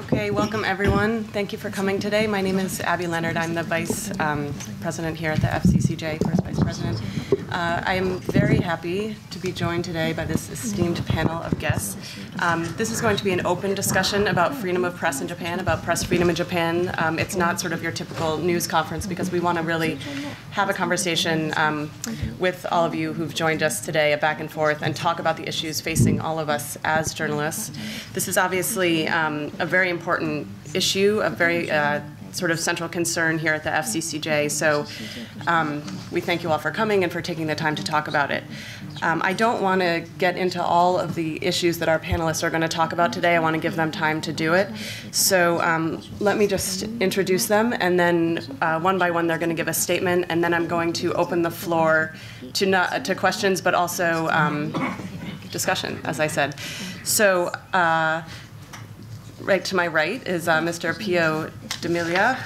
Okay, welcome everyone. Thank you for coming today. My name is Abby Leonard. I'm the Vice President here at the FCCJ, First Vice President. I am very happy to be joined today by this esteemed panel of guests. This is going to be an open discussion about freedom of press in Japan, about press freedom in Japan. It's not sort of your typical news conference because we want to really have a conversation with all of you who've joined us today, a back and forth, and talk about the issues facing all of us as journalists. This is obviously a very important issue, a very sort of central concern here at the FCCJ. So we thank you all for coming and for taking the time to talk about it. I don't want to get into all of the issues that our panelists are going to talk about today. I want to give them time to do it. So let me just introduce them, and then one by one they're going to give a statement, and then I'm going to open the floor to questions, but also discussion, as I said. So right to my right is Mr. Pio D'Amelia.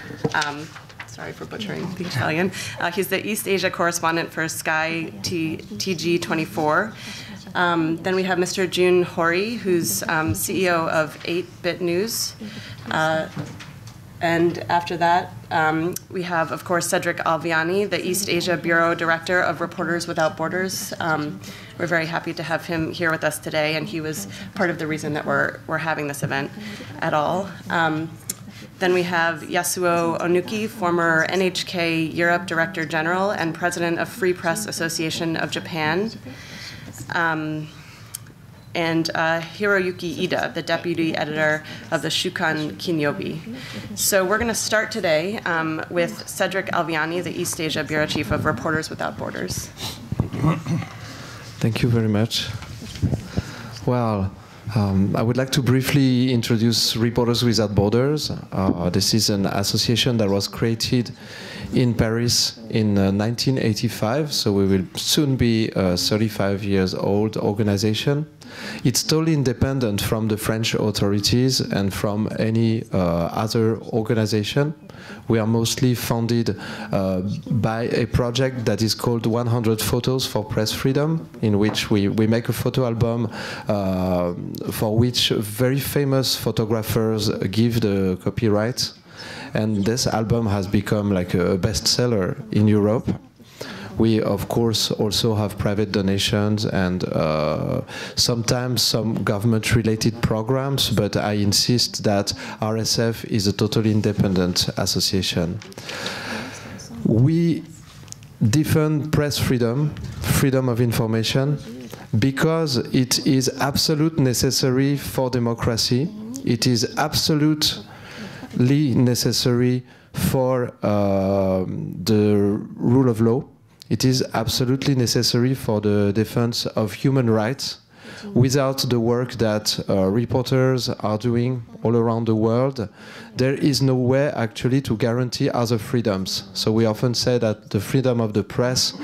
Sorry for butchering the Italian. He's the East Asia correspondent for Sky TG24. Then we have Mr. Jun Hori, who's CEO of 8-Bit News. And after that, we have, of course, Cédric Alviani, the East Asia Bureau Director of Reporters Without Borders. We're very happy to have him here with us today, and he was part of the reason that we're having this event at all. Then we have Yasuo Ohnuki, former NHK Europe Director General and President of Free Press Association of Japan. And Hiroyuki Ida, the deputy editor of the Shukan Kinyobi. So we're going to start today with Cédric Alviani, the East Asia Bureau Chief of Reporters Without Borders. Thank you. Thank you very much. Well, I would like to briefly introduce Reporters Without Borders. This is an association that was created in Paris in 1985, so we will soon be a 35 years old organization. It's totally independent from the French authorities and from any other organization. We are mostly funded by a project that is called 100 Photos for Press Freedom, in which we make a photo album for which very famous photographers give the copyright. And this album has become like a bestseller in Europe. We, of course, also have private donations and sometimes some government-related programs, but I insist that RSF is a totally independent association. We defend press freedom, freedom of information, because it is absolutely necessary for democracy. It is absolutely necessary for the rule of law. It is absolutely necessary for the defense of human rights. Without the work that reporters are doing all around the world, there is no way actually to guarantee other freedoms. So we often say that the freedom of the press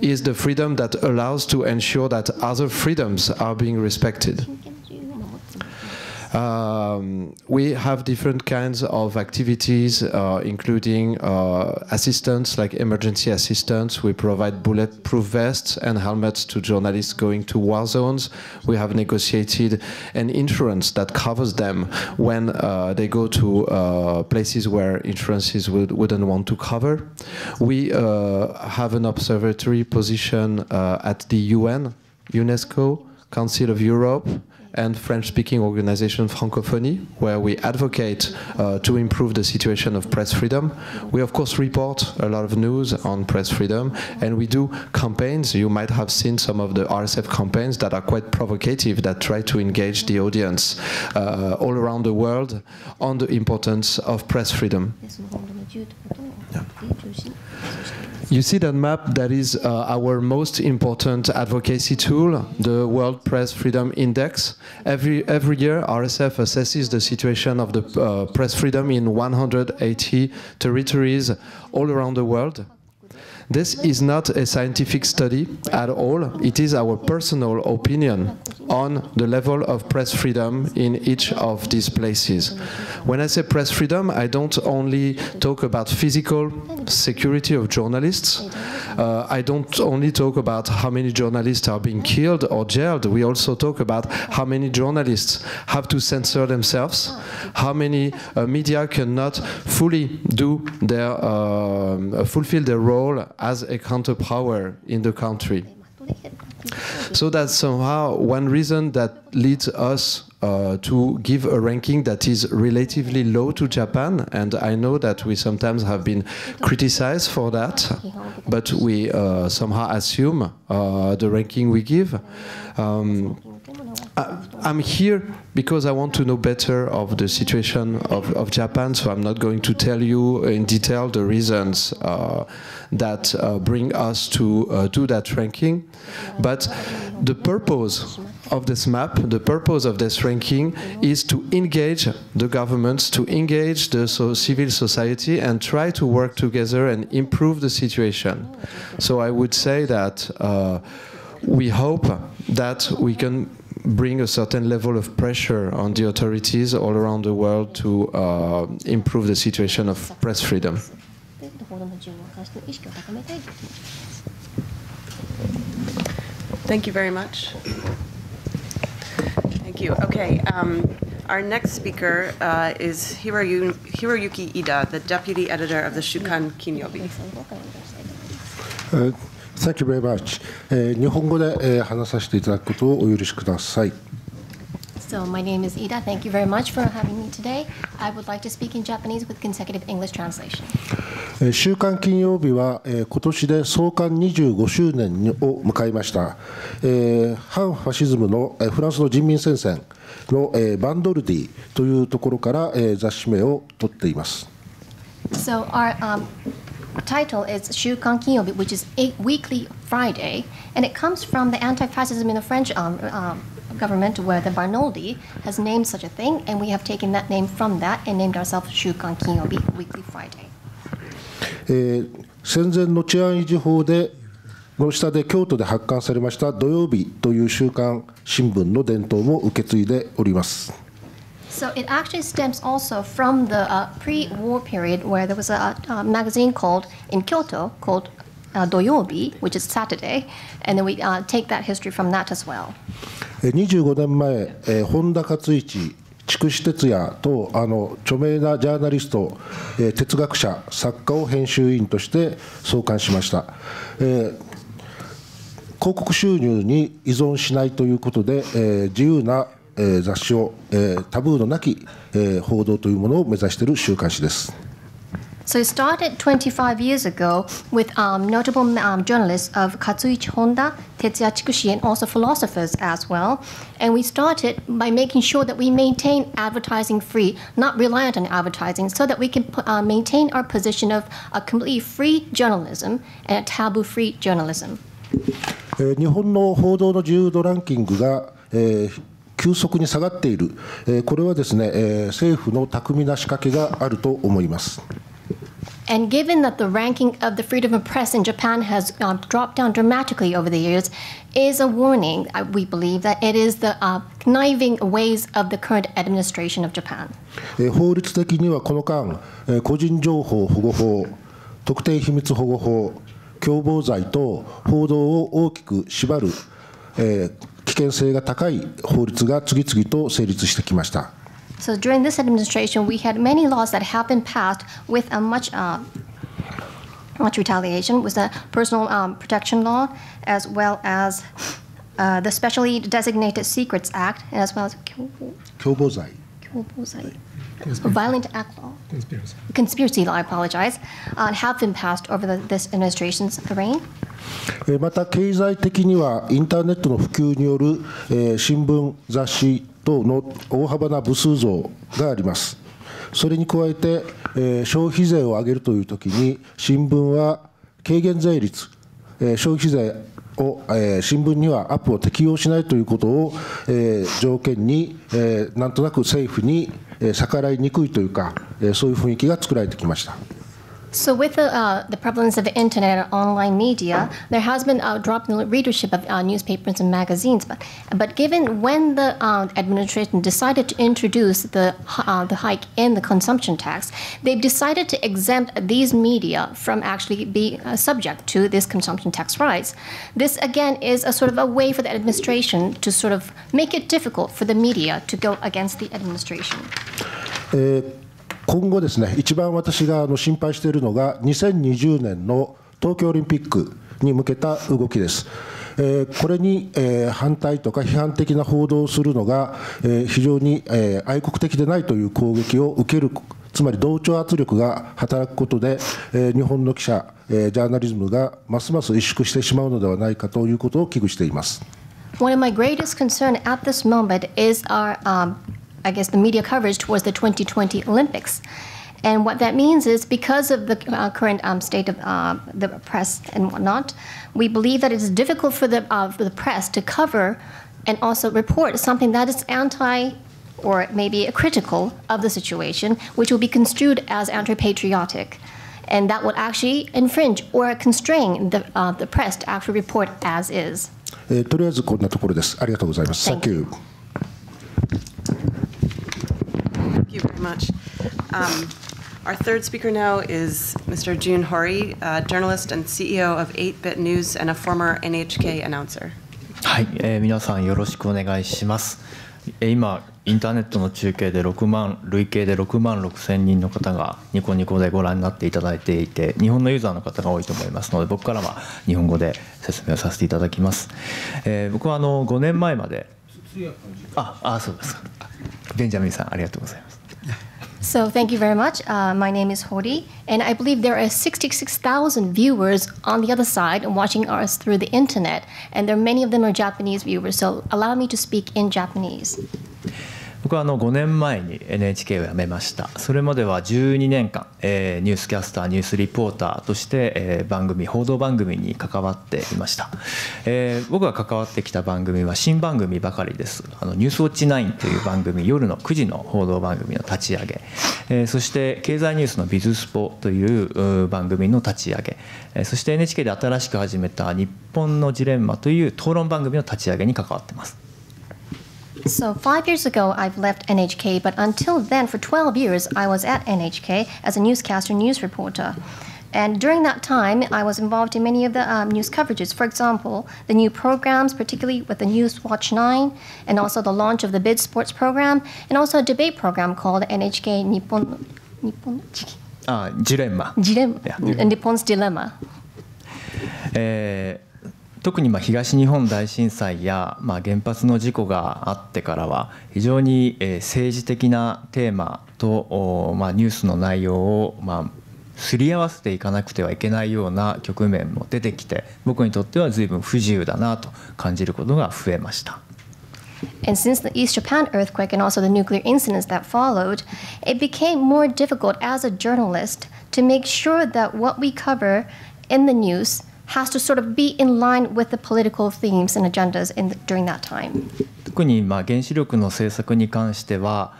is the freedom that allows to ensure that other freedoms are being respected. We have different kinds of activities, including assistance, like emergency assistance. We provide bulletproof vests and helmets to journalists going to war zones. We have negotiated an insurance that covers them when they go to places where insurances wouldn't want to cover. We have an observatory position at the UN, UNESCO, Council of Europe, and French-speaking organization Francophonie, where we advocate to improve the situation of press freedom. We, of course, report a lot of news on press freedom, and we do campaigns. You might have seen some of the RSF campaigns that are quite provocative, that try to engage the audience all around the world on the importance of press freedom. Yeah. You see that map, that is our most important advocacy tool, the World Press Freedom Index. Every year, RSF assesses the situation of the press freedom in 180 territories all around the world. This is not a scientific study at all. It is our personal opinion on the level of press freedom in each of these places. When I say press freedom, I don't only talk about physical security of journalists. I don't only talk about how many journalists are being killed or jailed. We also talk about how many journalists have to censor themselves, how many media cannot fully do their fulfill their role as a counterpower in the country. So that's somehow one reason that leads us to give a ranking that is relatively low to Japan, and I know that we sometimes have been criticized for that, but we somehow assume the ranking we give. I'm here because I want to know better of the situation of Japan, so I'm not going to tell you in detail the reasons that bring us to do that ranking. But the purpose of this map, the purpose of this ranking is to engage the governments, to engage the civil society and try to work together and improve the situation. So I would say that we hope that we can bring a certain level of pressure on the authorities all around the world to improve the situation of press freedom. Thank you very much. Thank you. Okay, our next speaker is Hiroyuki Ida, the deputy editor of the Shukan Kinyobi. Thank you very much. 日本語で話させていただくことをお許しください。So my name is Ida. Thank you very much for having me today. I would like to speak in Japanese with consecutive English translation. 週刊金曜日は今年で創刊25周年を迎えました。反ファシズムのフランスの人民戦線のバンドルディというところから雑誌名を取っています。So our title is Shukan Kinyobi, which is a weekly Friday, and it comes from the anti-fascism in the French government, where the Barnoldi has named such a thing, and we have taken that name from that and named ourselves Shukan Kinyobi, Weekly Friday. 戦前の治安維持法の下で京都で発刊されました土曜日という週刊新聞の伝統も受け継いでおります。So it actually stems also from the pre-war period where there was a magazine called in Kyoto called Doyobi, which is Saturday, and then we take that history from that as well. 25年前、本田勝一、筑紫哲也と著名なジャーナリスト、哲学者、作家を編集員として創刊しました。広告収入に依存しないということで、自由な雑誌をタブーのなき報道というものを目指している週刊誌です。So it started 25 years ago with notable journalists of Katsuichi Honda, Tetsuya Chikushi, and also philosophers as well. And we started by making sure that we maintain advertising free, not reliant on advertising, so that we can maintain our position of a completely free journalism and a taboo-free journalism. 日本の報道の自由度ランキングが急速に下がっている、これはですね、政府の巧みな仕掛けがあると思います。And given that the ranking of the freedom of press in Japan has dropped down dramatically over the years, is a warning, we believe, that it is the conniving ways of the current administration of Japan. 法律的にはこの間、個人情報保護法、特定秘密保護法、共謀罪と報道を大きく縛る、危険性が高い法律が次々と成立してきました。So during this administration, we had many laws that have been passed with a much retaliation, with the personal protection law, as well as the specially designated Secrets Act, as well as 共謀罪。Violent act law, conspiracy law, I apologize, have been passed over this administration's reign. また経済的にはインターネットの普及による、新聞雑誌等の大幅な部数増があります。それに加えて、消費税を上げるというときに新聞は軽減税率、消費税を、新聞にはアップを適用しないということを、条件に、なんとなく政府に逆らいにくいというか、そういう雰囲気が作られてきました。So with the prevalence of the internet and online media, there has been a drop in the readership of newspapers and magazines. But given when the administration decided to introduce the hike in the consumption tax, they've decided to exempt these media from actually being subject to this consumption tax rise. This again is a sort of a way for the administration to sort of make it difficult for the media to go against the administration. 今後ですね、一番私が心配しているのが2020年の東京オリンピックに向けた動きです。これに反対とか批判的な報道をするのが非常に愛国的でないという攻撃を受ける、つまり同調圧力が働くことで日本の記者、ジャーナリズムがますます萎縮してしまうのではないかということを危惧しています。One of my greatest concerns at this moment is our I guess the media coverage towards the 2020 Olympics. And what that means is because of the current state of the press and whatnot, we believe that it is difficult for the press to cover and also report something that is anti or maybe critical of the situation, which will be construed as anti-patriotic. And that would actually infringe or constrain the press to actually report as is. とりあえずこんなところです。ありがとうございます。Thank you. Thank you very much. Our third speaker now is Mr. Jun Hori, journalist and CEO of 8-Bit News and a former NHK announcer. はい、皆さんよろしくお願いします。今インターネットの中継で累計で6万6千人の方がニコニコでご覧になっていただいていて、日本のユーザーの方が多いと思いますので、僕からは日本語で説明をさせていただきます。僕は5年前までそうですか。ベンジャミンさんありがとうございます。So thank you very much. My name is Hori, and I believe there are 66,000 viewers on the other side watching us through the internet, and there are many of them are Japanese viewers, so allow me to speak in Japanese. 僕は5年前に NHK を辞めました。それまでは12年間、ニュースキャスター、ニュースリポーターとして、報道番組に関わっていました。僕が関わってきた番組は新番組ばかりです。ニュースウォッチ9という番組、夜の9時の報道番組の立ち上げ、そして経済ニュースのビズスポという番組の立ち上げ、そして NHK で新しく始めた日本のジレンマという討論番組の立ち上げに関わっています。So 5 years ago, I've left NHK, but until then, for 12 years, I was at NHK as a newscaster, news reporter. And during that time, I was involved in many of the news coverages. For example, the new programs, particularly with the News Watch 9, and also the launch of the Bid Sports program, and also a debate program called NHK Nippon... Dilemma. Nippon's Dilemma. 特に東日本大震災や原発の事故があってからは非常に政治的なテーマとニュースの内容をすり合わせていかなくてはいけないような局面も出てきて、僕にとっては随分不自由だなと感じることが増えました。And since the East Japan earthquake and also the nuclear incidents that followed, it became more difficult as a journalist to make sure that what we cover in the news has to sort of be in line with the political themes and agendas during that time. 特に原子力の政策に関しては、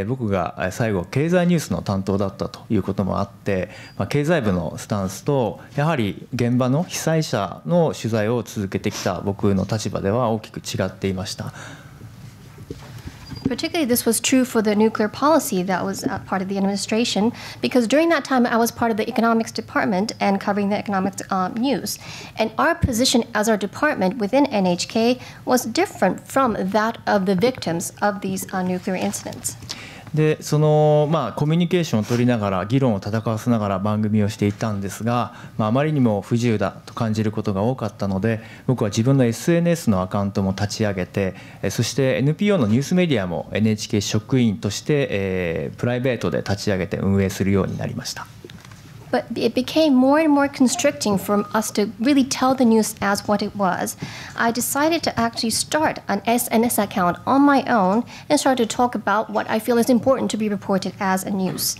僕が最後経済ニュースの担当だったということもあって、経済部のスタンスとやはり現場の被災者の取材を続けてきた僕の立場では大きく違っていました。Particularly, this was true for the nuclear policy that was part of the administration, because during that time I was part of the economics department and covering the economics news. And our position as our department within NHK was different from that of the victims of these nuclear incidents. でそのコミュニケーションを取りながら議論を戦わせながら番組をしていたんですが、あまりにも不自由だと感じることが多かったので、僕は自分の SNS のアカウントも立ち上げて、そして NPO のニュースメディアも NHK 職員として、プライベートで立ち上げて運営するようになりました。But it became more and more constricting for us to really tell the news as what it was. I decided to actually start an SNS account on my own and start to talk about what I feel is important to be reported as a news.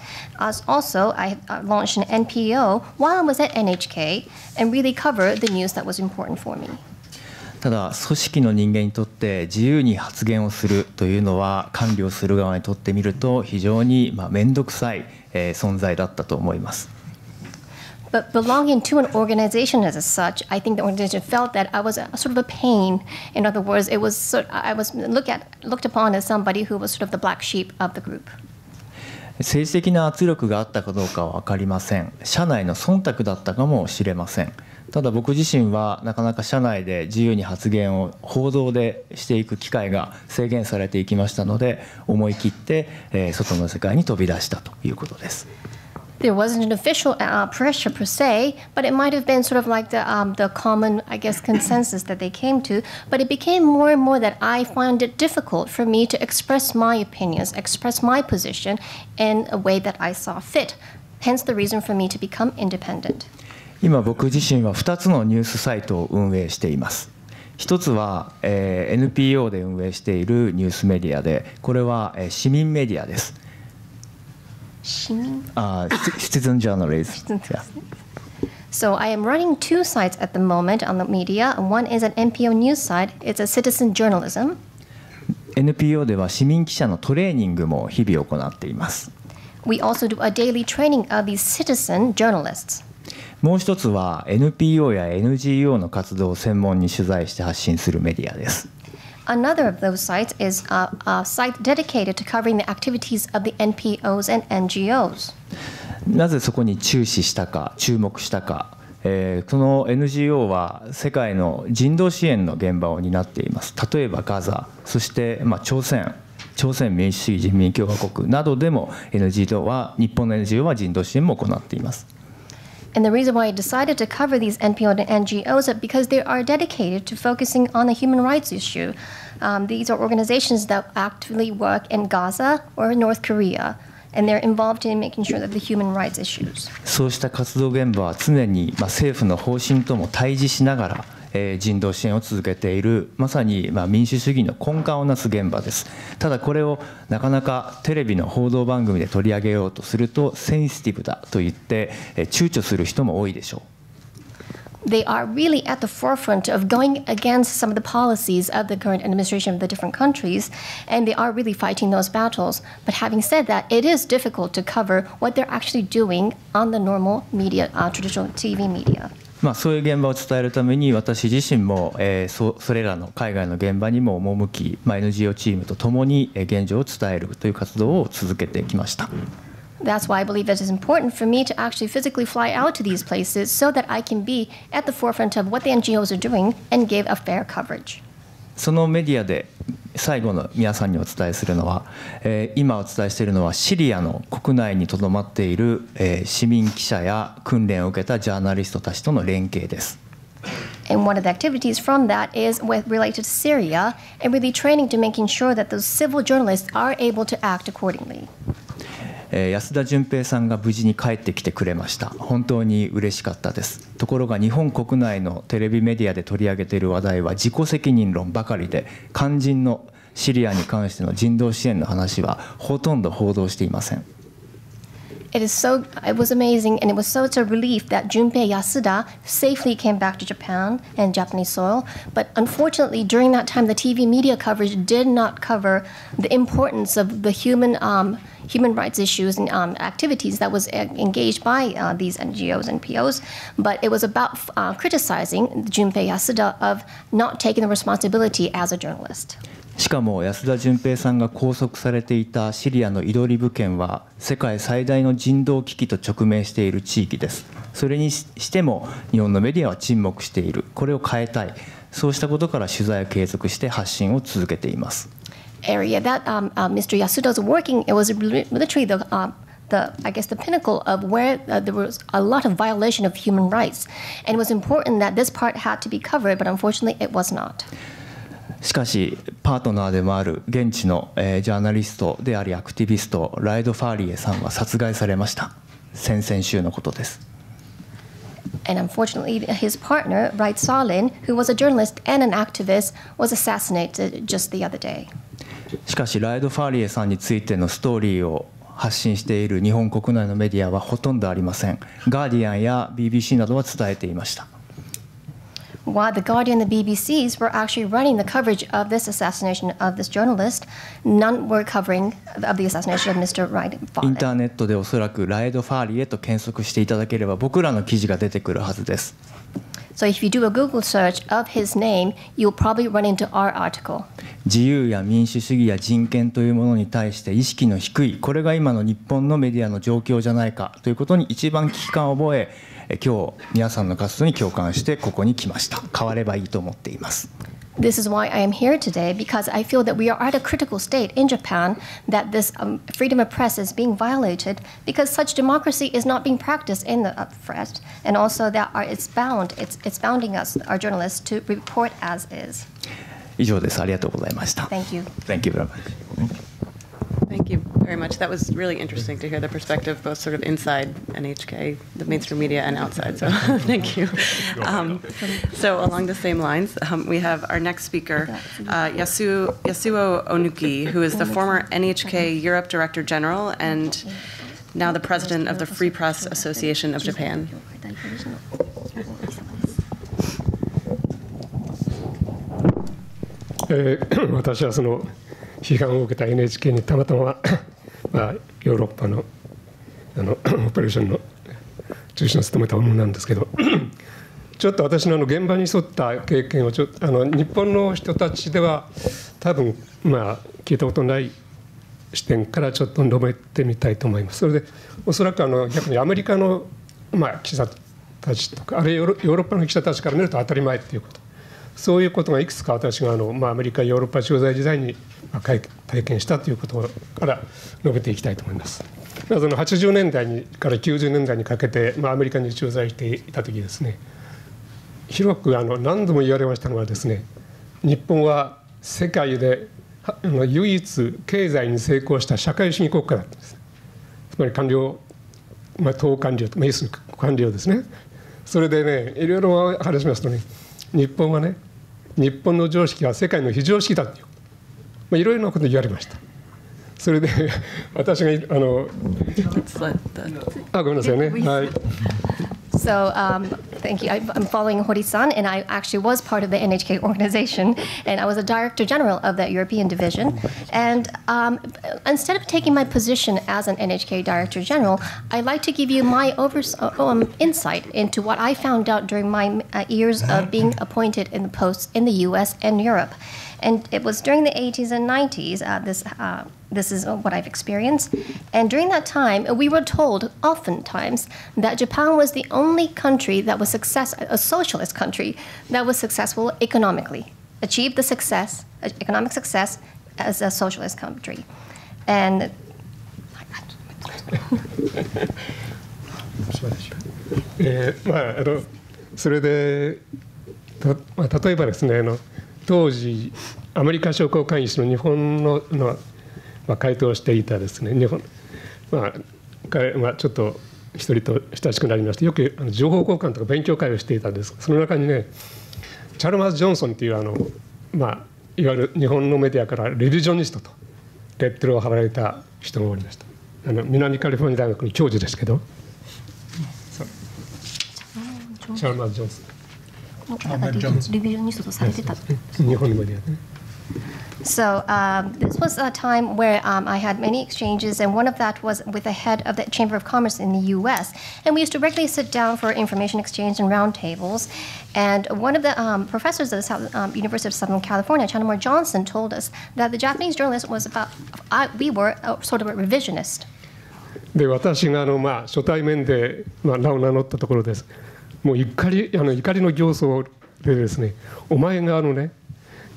Also, I launched an NPO while I was at NHK and really covered the news that was important for me. ただ組織の人間にとって自由に発言をするというのは管理をする側にとってみると非常に面倒くさい存在だったと思います。But belonging to an organization as such, I think the organization felt that I was sort of a pain. In other words, I was looked upon as somebody who was sort of the black sheep of the group. 政治的な圧力があったかどうかは分かりません。社内の忖度だったかもしれません。ただ僕自身はなかなか社内で自由に発言を報道でしていく機会が制限されていきましたので、思い切って外の世界に飛び出したということです。There wasn't an official pressure per se, but it might have been sort of like the common, I guess, consensus that they came to. But it became more and more that I find it difficult for me to express my opinions, express my position in a way that I saw fit. Hence the reason for me to become independent. 今僕自身は2つのニュースサイトを運営しています。一つは、NPO で運営しているニュースメディアで、これは、市民メディアです。Citizen journalism. Yeah. So I am running two sites at the moment on the media. One is an NPO news site. It's a citizen journalism. NPO では市民記者のトレーニングも日々行っています。We also do a daily training of these citizen journalists. もう一つは NPO や NGO の活動を専門に取材して発信するメディアです。Another of those sites is a site dedicated to covering the activities of the NPOs and NGOs. なぜそこに注視したか、注目したか、この NGO は世界の人道支援の現場を担っています。例えばガザ、そして、朝鮮民主主義人民共和国などでも NGO は、日本の NGO は人道支援も行っています。And the reason why I decided to cover these NPO and NGOs is because they are dedicated to focusing on the human rights issue. These are organizations that actively work in Gaza or North Korea, and they're involved in making sure that the human rights issues. そうした活動現場は常に、政府の方針とも対峙しながら、人道支援を続けているまさに民主主義の根幹をなす現場です。ただこれをなかなかテレビの報道番組で取り上げようとするとセンシティブだと言って躊躇する人も多いでしょう。They are really at the forefront of going against some of the policies of the current administration of the different countries, and they are really fighting those battles. But having said that, it is difficult to cover what they're actually doing on the normal media, traditional TV media. そういう現場を伝えるために私自身も、それらの海外の現場にも赴き、NGO チームとともに現状を伝えるという活動を続けてきました。That's why I believe that it's important for me to actually physically fly out to these places so that I can be at the forefront of what the NGOs are doing and give a fair coverage. そのメディアで最後の皆さんにお伝えするのは、今お伝えしているのはシリアの国内にとどまっている、市民記者や訓練を受けたジャーナリストたちとの連携です。And one of the activities from that is related to Syria and really training to making sure that those civil journalists are able to act accordingly. 安田純平さんが無事に帰ってきてくれました。本当に嬉しかったです。ところが日本国内のテレビメディアで取り上げている話題は自己責任論ばかりで、肝心のシリアに関しての人道支援の話はほとんど報道していません。It was amazing, and it was such a relief that Junpei Yasuda safely came back to Japan and Japanese soil. But unfortunately, during that time, the TV media coverage did not cover the importance of the human rights issues and activities that was engaged by these NGOs and NPOs. But it was about criticizing Junpei Yasuda of not taking the responsibility as a journalist. しかも安田純平さんが拘束されていたシリアのイドリブ県は世界最大の人道危機と直面している地域です。それにしても日本のメディアは沈黙している。これを変えたい。そうしたことから取材を継続して発信を続けています。Area that Mr. Yasuda's working, it was literally I guess the pinnacle of where there was a lot of violation of human rights, and it was important that this part had to be covered, but unfortunately it was not. しかしパートナーでもある現地のジャーナリストでありアクティビストライド・ファーリエさんは殺害されました。先々週のことです。And unfortunately, his partner, Raid Salin, who was a journalist and an activist, was assassinated just the other day. しかしライド・ファーリエさんについてのストーリーを発信している日本国内のメディアはほとんどありません。ガーディアンや BBC などは伝えていました。while the Guardian and the BBCs were actually running the coverage of this assassination of this journalist, none were covering of the assassination of Mr. Raed Fahly. インターネットでおそらくライド・ファーリエと検索していただければ僕らの記事が出てくるはずです。So if you do a Google search of his name, you'll probably run into our article. 自由や民主主義や人権というものに対して意識の低い、これが今の日本のメディアの状況じゃないかということに一番危機感を覚え、今日皆さんの活動に共感してここに来ました。変わればいいと思っています。This is why I am here today, because I feel that we are at a critical state in Japan, that this freedom of press is being violated, because such democracy is not being practiced in the press, and also that it's bounding us, our journalists, to report as is. 以上です。ありがとうございました。Thank you. Thank you very much. Thank you very much. That was really interesting to hear the perspective, both sort of inside NHK, the mainstream media, and outside. So thank you. So along the same lines, we have our next speaker, Yasuo Ohnuki, who is the former NHK Europe Director General and now the president of the Free Press Association of Japan. 私はその批判を受けた NHK にたまたま、ヨーロッパのオペレーションの中心を務めたものなんですけどちょっと私の現場に沿った経験を日本の人たちでは多分聞いたことない視点からちょっと述べてみたいと思います。それでおそらく逆にアメリカの記者たちとかあるいはヨーロッパの記者たちから見ると当たり前っていうこと、そういうことがいくつか私がアメリカヨーロッパ駐在時代に体験したということから述べていきたいと思います。その80年代から90年代にかけて、アメリカに駐在していた時ですね、広く何度も言われましたのはですね、日本は世界で唯一経済に成功した社会主義国家だったんです。つまり官僚、党官僚要するに官僚ですね。それでね、いろいろ話しますとね、日本はね、日本の常識は世界の非常識だという、いろいろなことを言われました。それで私がごめんなさいね。はい。So thank you. I'm following Hori-san, and I actually was part of the NHK organization, and I was a director general of that European division. And instead of taking my position as an NHK director general, I'd like to give you my insight into what I found out during my years of being appointed in the posts in the U.S. and Europe. And it was during the 80s and 90s, this is what I've experienced. And during that time, we were told oftentimes that Japan was the only country that was a socialist country that was successful economically, achieved the success, economic success as a socialist country. And それで例えばですね、当時アメリカ商工会議所の日本の回答をしていたですね、日本彼ちょっと一人と親しくなりまして、よく情報交換とか勉強会をしていたんです。その中にね、チャルマーズ・ジョンソンといういわゆる日本のメディアからレビジョニストとレッテルを貼られた人がおりました。南カリフォルニア大学の教授ですけど、チャルマーズ・ジョンソン。So this was a time where I had many exchanges, and one of that was with the head of the Chamber of Commerce in the U.S. And we used to regularly sit down for information exchange and roundtables. And one of the professors of the University of Southern California, Chandler Johnson, told us that the Japanese journalist was we were sort of a revisionist. で、私が初対面で名を名乗ったところです。もう怒りの形相でですね、お前が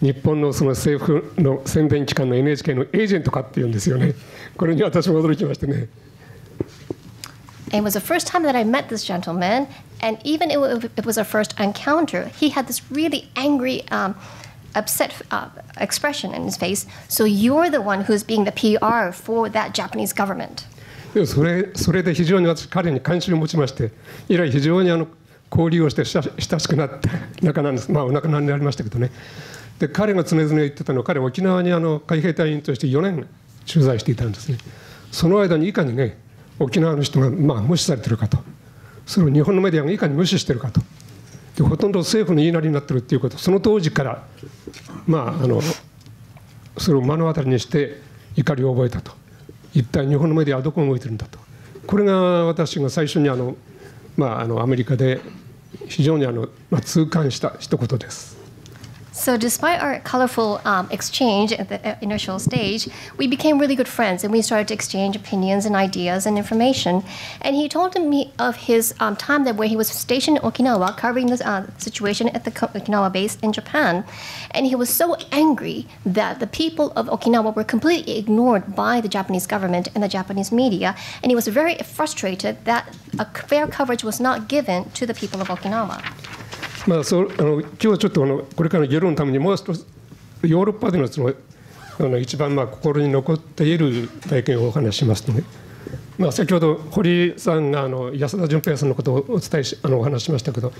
日本のその政府の宣伝機関の NHK のエージェントかって言うんですよね。これに私も驚きましてね。It was the first time that I met this gentleman, and even if it was our first encounter, he had this really angry, upset expression in his face. So you're the one who's being the PR for that Japanese government. それで非常に私彼に関心を持ちまして、以来非常に交流をして親しくなった仲なんです。お亡くなりになりましたけどね。で、彼が常々言ってたのは、彼は沖縄に海兵隊員として4年駐在していたんですね。その間にいかにね、沖縄の人が無視されてるかと、それを日本のメディアがいかに無視してるかとでほとんど政府の言いなりになっているということ、その当時から、それを目の当たりにして怒りを覚えたと。一体日本のメディアはどこが動いてるんだと。これが私が最初にアメリカで非常に痛感した一言です。So despite our colorful exchange at the initial stage, we became really good friends, and we started to exchange opinions and ideas and information. And he told me of his time where he was stationed in Okinawa, covering the situation at the Okinawa base in Japan. And he was so angry that the people of Okinawa were completely ignored by the Japanese government and the Japanese media. And he was very frustrated that a fair coverage was not given to the people of Okinawa. 今日はちょっとこれからの議論のためにもう一つヨーロッパでの一番心に残っている体験をお話ししますので、先ほど堀さんが安田純平さんのことをお話ししましたけど、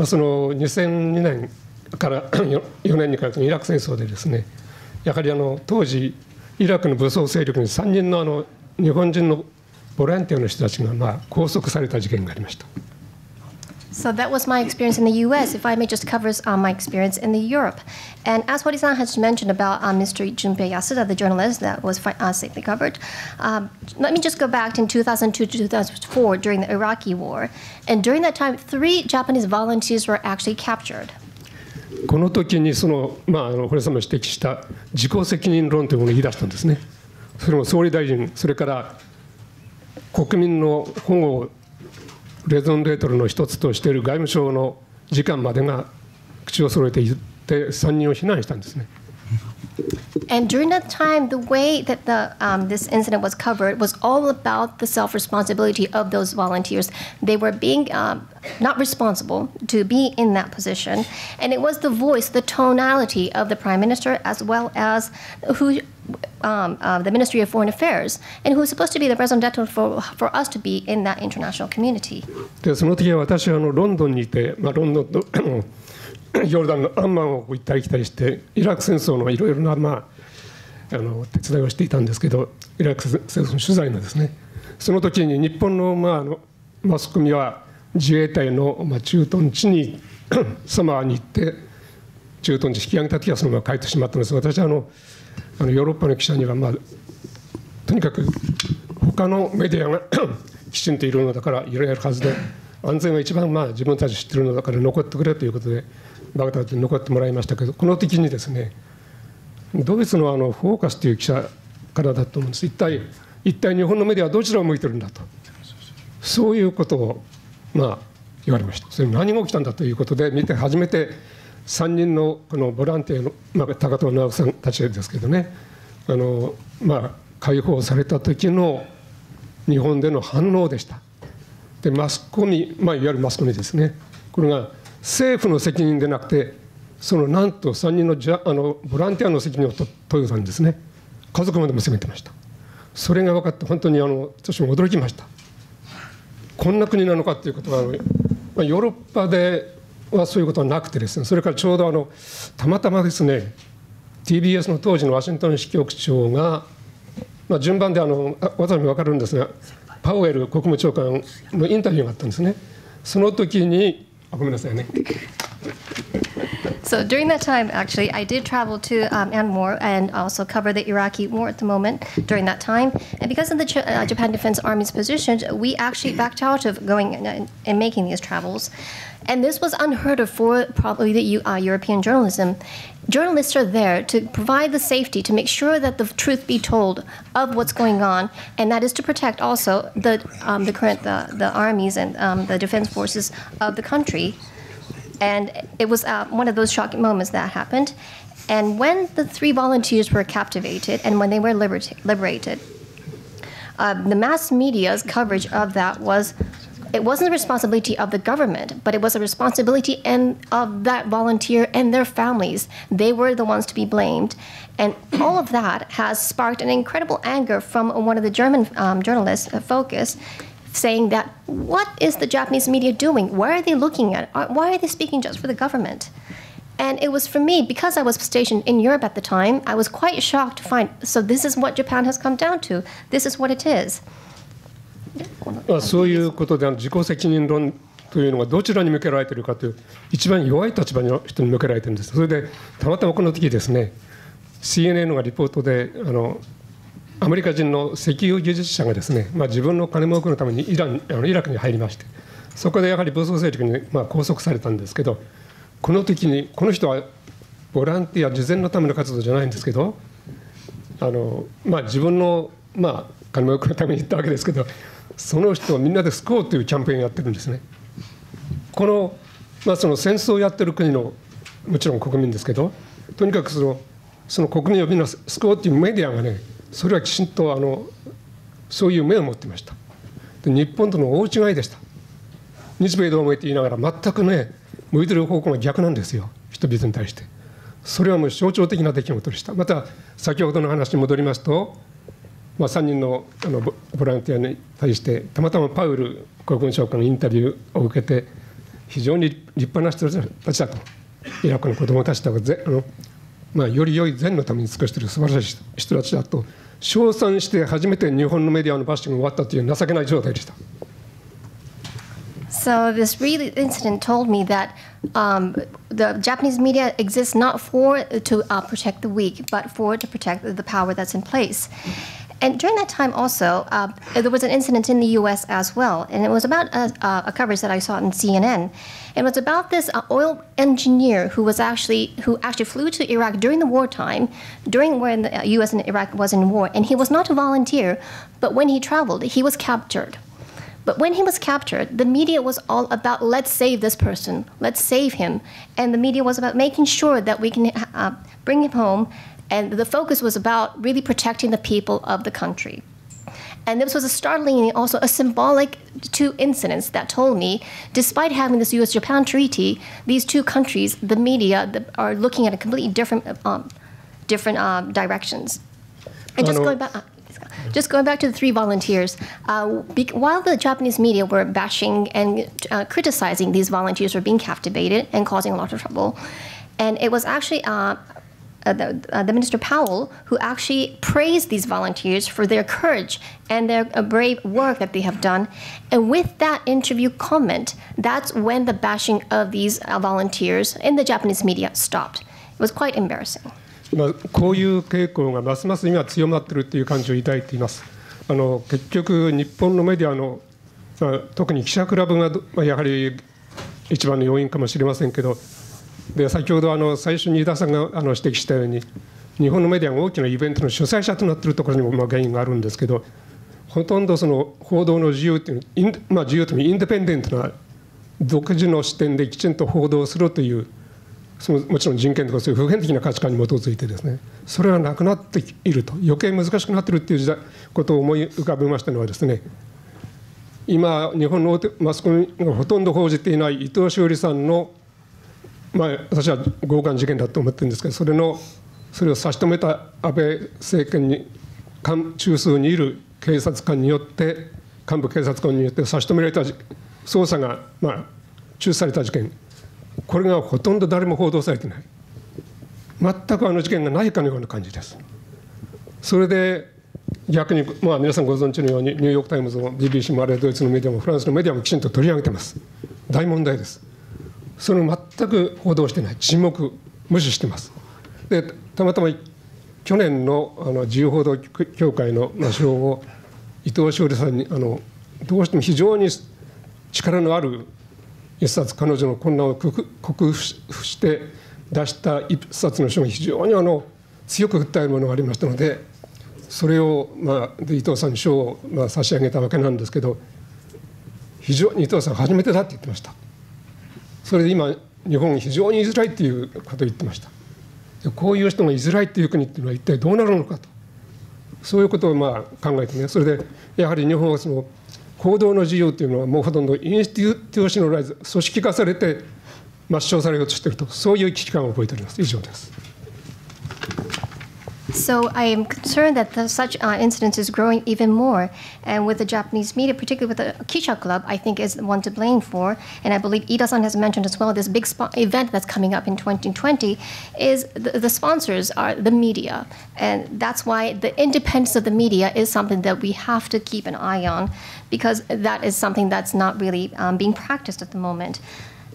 その2002年から4年にかけてのイラク戦争でですね、やはり当時イラクの武装勢力に3人の日本人のボランティアの人たちが拘束された事件がありました。So that was my experience in the U.S. If I may just cover my experience in the Europe. And as Hori-san has mentioned about Mr. Junpei Yasuda, the journalist that was safely covered, let me just go back in 2002 to 2004 during the Iraqi war. And during that time, 3 Japanese volunteers were actually captured. この時に堀さんも指摘した自己責任論というものを言い出したんですね。それも総理大臣、それから国民の保護をレゾンレートルの一つとしている外務省の次官までが口を揃えて言って3人を非難したんですね。And during that time, the way that this incident was covered was all about the self-responsibility of those volunteers. They were being not responsible to be in that position, and it was the voice, the tonality of the Prime Minister, as well as the Ministry of Foreign Affairs, and who was supposed to be the representative for us to be in that international community. でその時は私はロンドンにいて、ロンドンとヨルダンのアンマンを行ったり来たりしてイラク戦争のいろいろな手伝いをしていたんですけど、イラク戦争の取材のですね、その時に日本のマスコミは自衛隊の駐屯地にサマーに行って駐屯地引き上げた時はそのまま帰ってしまったんですが、私はヨーロッパの記者にはとにかく他のメディアがきちんといるのだからいろいろやるはずで、安全は一番自分たち知っているのだから残ってくれということでバグダッドに残ってもらいましたけど、この時にですね、ドイツのフォーカスという記者からだと思うんです。一体日本のメディアはどちらを向いてるんだと、そういうことを言われました。それ何が起きたんだということで見て初めて3人のこのボランティアの、高藤直さんたちですけどね、解放された時の日本での反応でした。でマスコミ、いわゆるマスコミですね、これが政府の責任でなくてなんと3人のボランティアの責任を問うたんですね。家族までも責めてました。それが分かって本当に私も驚きました。こんな国なのかということはヨーロッパではそういうことはなくてですね、それからちょうどたまたまですね TBS の当時のワシントン支局長が、順番で私も分かるんですがパウエル国務長官のインタビューがあったんですね。その時にごめんなさいね。So during that time, actually, I did travel to Myanmar and also cover the Iraqi war at the moment during that time. And because of the Japan Defense Army's positions, we actually backed out of going and making these travels. And this was unheard of for probably the European journalism. Journalists are there to provide the safety, to make sure that the truth be told of what's going on, and that is to protect also the armies and the defense forces of the country. And it was one of those shocking moments that happened. And when the 3 volunteers were captivated and when they were liberated, the mass media's coverage of that it wasn't the responsibility of the government, but it was a responsibility of that volunteer and their families. They were the ones to be blamed. And all of that has sparked an incredible anger from one of the German journalists, Focus, saying that, what is the Japanese media doing? Why are they looking at it? Why are they speaking just for the government? And it was for me, because I was stationed in Europe at the time, I was quite shocked to find, so this is what Japan has come down to. This is what it is. そういうことで自己責任論というのがどちらに向けられているかという一番弱い立場の人に向けられているんです。それでたまたまこの時ですね CNN がリポートでアメリカ人の石油技術者がですね、自分の金儲けのためにイラクに入りまして、そこでやはり武装勢力に拘束されたんですけど、この時にこの人はボランティア慈善のための活動じゃないんですけど、自分の金儲けのために行ったわけですけど、その人をみんなで救おうというキャンペーンをやってるんですね。この、その戦争をやってる国のもちろん国民ですけど、とにかくその国民をみんな救おうというメディアがね、それはきちんとそういう目を持っていました。で日本との大違いでした。日米同盟と言いながら全くね向いてる方向が逆なんですよ、人々に対して。それはもう象徴的な出来事でした。また先ほどの話に戻りますと、3人のボランティアに対してたまたまパウル国務長官のインタビューを受けて、非常に立派な人たちだと、イラクの子どもたちとかより良い善のために尽くしている素晴らしい人たちだと称賛して初めて日本のメディアのバッシングが終わったという情けない状態でした。So this really incident told me that the Japanese media exists not to protect the weak, but to protect the power that's in place. And during that time also, there was an incident in the U.S. as well, and it was about a coverage that I saw on CNN. It was about this oil engineer who actually flew to Iraq during the wartime, during when the U.S. and Iraq was in war, and he was not a volunteer, but when he traveled, he was captured. But when he was captured, the media was all about, let's save this person, let's save him. And the media was about making sure that we can bring him home. And the focus was about really protecting the people of the country. And this was a startling and also a symbolic two incidents that told me, despite having this U.S.-Japan treaty, these two countries, the media, are looking at a completely different directions. And just going back to the three volunteers, while the Japanese media were bashing and criticizing these volunteers for being captivated and causing a lot of trouble, and it was actually the Minister Powell who actually praised these volunteers for their courage and their brave work that they have done. And with that interview comment, that's when the bashing of these volunteers in the Japanese media stopped. It was quite embarrassing. こういう傾向がますます今強まっているという感じを抱いています。結局日本のメディアの、特に記者クラブがやはり一番の要因かもしれませんけど、で先ほど最初に井田さんが指摘したように、日本のメディアが大きなイベントの主催者となっているところにも原因があるんですけど、ほとんどその報道の自由という、自由というインディペンデントな独自の視点できちんと報道するという、もちろん人権とかそういう普遍的な価値観に基づいてですね、それはなくなっていると、余計難しくなっているということを思い浮かべましたのはですね、今日本のマスコミがほとんど報じていない伊藤詩織さんの、私は強姦事件だと思ってるんですけど、それを差し止めた安倍政権に中枢にいる警察官によって、幹部警察官によって差し止められた捜査が中止された事件、これがほとんど誰も報道されていない、全く事件がないかのような感じです。それで逆に、皆さんご存知のようにニューヨーク・タイムズも BBC もあれドイツのメディアもフランスのメディアもきちんと取り上げてます。大問題です。それを全く報道してない、沈黙、無視してます。でたまたま去年の自由報道協会の賞を伊藤詩織さんにどうしても非常に力のある一冊、彼女の困難を克服して出した一冊の書が非常に強く訴えるものがありましたので、それを、伊藤さんに賞を差し上げたわけなんですけど、非常に伊藤さん初めてだって言ってました。それで今日本非常に居づらいっていうことを言ってました。こういう人が居づらいっていう国っていうのは一体どうなるのかと、そういうことを考えてね、それでやはり日本は報道の自由というのはもうほとんどインスティテューショナライズ、組織化されて抹消されようとしていると、そういう危機感を覚えております。以上です。So I am concerned that such incidents is growing even more. And with the Japanese media, particularly with the Kisha Club, I think is the one to blame for. And I believe Ida-san has mentioned as well, this big event that's coming up in 2020 is the sponsors are the media. And that's why the independence of the media is something that we have to keep an eye on, because that is something that's not really being practiced at the moment.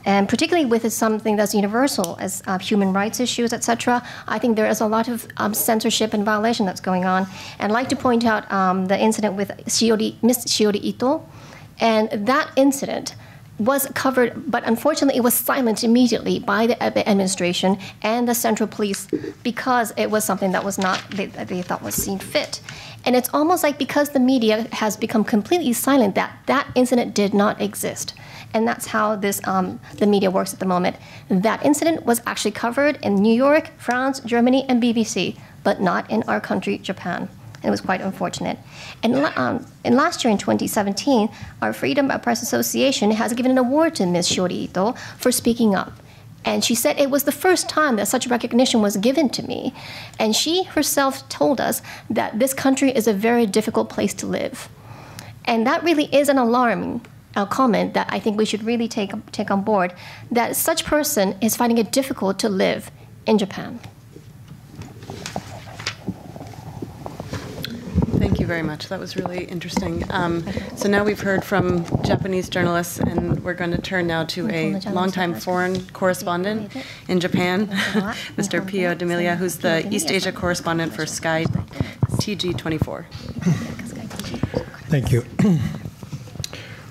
And particularly with something that's universal as human rights issues, etc., I think there is a lot of censorship and violation that's going on. And I'd like to point out the incident with Miss Shiori Ito. And that incident was covered, but unfortunately it was silenced immediately by the administration and the central police because it was something that was not, they thought was seen fit. And it's almost like because the media has become completely silent, that incident did not exist. And that's how this the media works at the moment. That incident was actually covered in New York, France, Germany, and BBC, but not in our country, Japan. And it was quite unfortunate. And last year in 2017, our Freedom of Press Association has given an award to Ms. Shiori Ito for speaking up. And she said it was the first time that such recognition was given to me. And she herself told us that this country is a very difficult place to live. And that really is an alarming comment that I think we should really take on board, that such person is finding it difficult to live in Japan. Thank you very much. That was really interesting. So now we've heard from Japanese journalists, and we're going to turn now to a longtime foreign correspondent in Japan, Mr. Pio D'Amelia, who's the East Asia correspondent for Sky TG24. Thank you.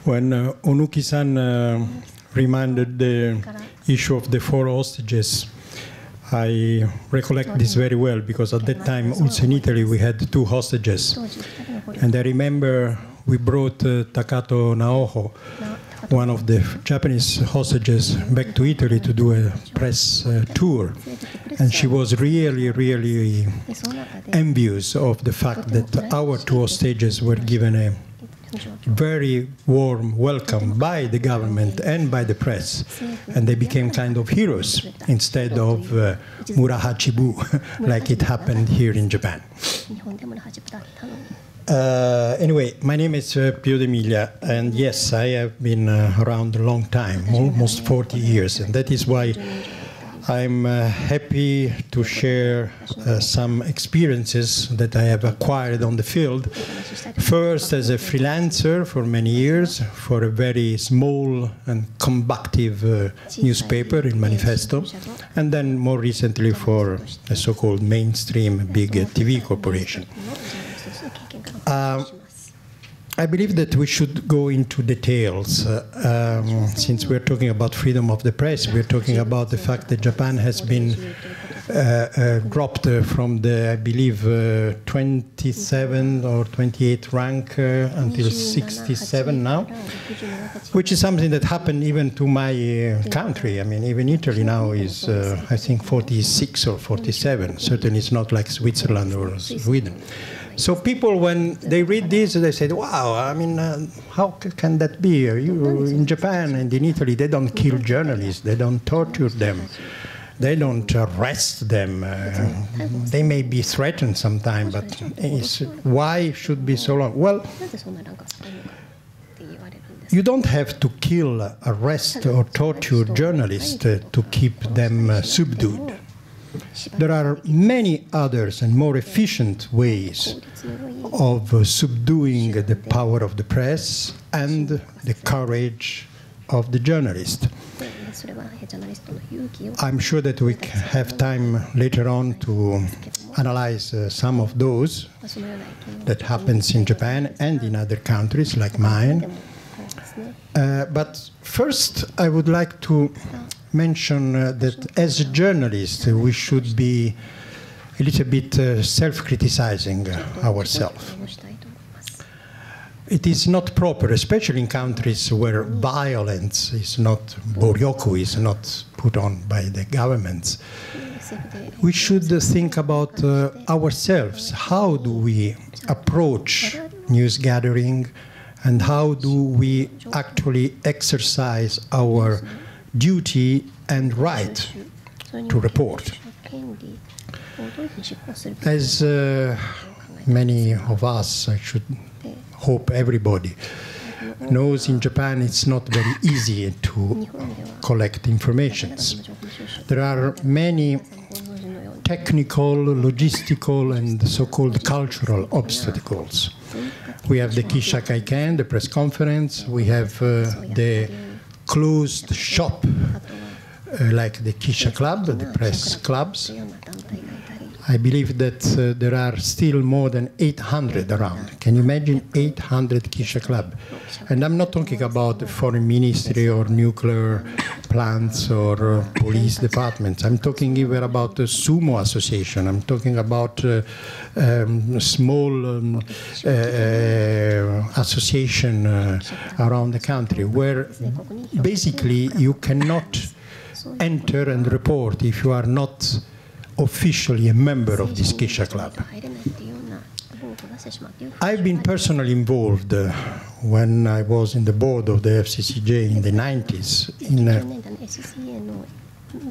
When Ohnuki-san reminded the issue of the 4 hostages, I recollect this very well because at that time also in Italy we had 2 hostages. And I remember we brought Takato Naoho, one of the Japanese hostages, back to Italy to do a press tour. And she was really, really envious of the fact that our 2 hostages were given a very warm welcome by the government and by the press, and they became kind of heroes instead of Murahachibu, like it happened here in Japan. Anyway, my name is Pio D'Amelia, and yes, I have been around a long time, almost 40 years, and that is why I'm happy to share some experiences that I have acquired on the field. First, as a freelancer for many years for a very small and combative newspaper in Manifesto, and then more recently for a so-called mainstream big TV corporation. I believe that we should go into details. Since we're talking about freedom of the press, we're talking about the fact that Japan has been dropped from the, I believe, 27 or 28 rank until 67 now, which is something that happened even to my country. I mean, even Italy now is, I think, 46 or 47. Certainly it's not like Switzerland or Sweden. So people, when they read this, they say, wow, I mean, how can that be? In Japan and in Italy, they don't kill journalists. They don't torture them. They don't arrest them. They may be threatened sometimes, but why should be so long? Well, you don't have to kill, arrest, or torture journalists to keep them subdued. There are many others and more efficient ways of subduing the power of the press and the courage of the journalist. I'm sure that we have time later on to analyze some of those that happens in Japan and in other countries like mine. But first, I would like to mention that as a journalist, we should be a little bit self-criticizing ourselves. It is not proper, especially in countries where violence is not, boryoku is not put on by the governments. We should think about ourselves. How do we approach news gathering, and how do we actually exercise our duty and right to report? As many of us, I should hope everybody, knows, in Japan it's not very easy to collect informations. There are many technical, logistical, and so-called cultural obstacles. We have the Kishakaiken, the press conference. We have the closed shop, like the Kisha Club, the press clubs. I believe that there are still more than 800 around. Can you imagine 800 Kisha Club? And I'm not talking about the foreign ministry or nuclear plants or police departments. I'm talking even about the sumo association. I'm talking about small association around the country where basically you cannot enter and report if you are not officially a member of this Kisha Club. I've been personally involved when I was in the board of the FCCJ in the 90s in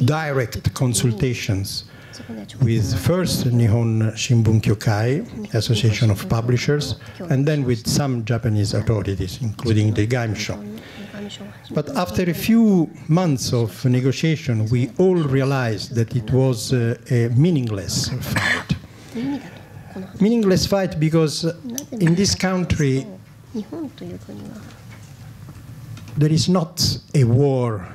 direct consultations with first Nihon Shimbun Kyokai, Association of Publishers, and then with some Japanese authorities, including the Gaimsho. But after a few months of negotiation, we all realized that it was a meaningless fight. Meaningless fight because in this country there is not a war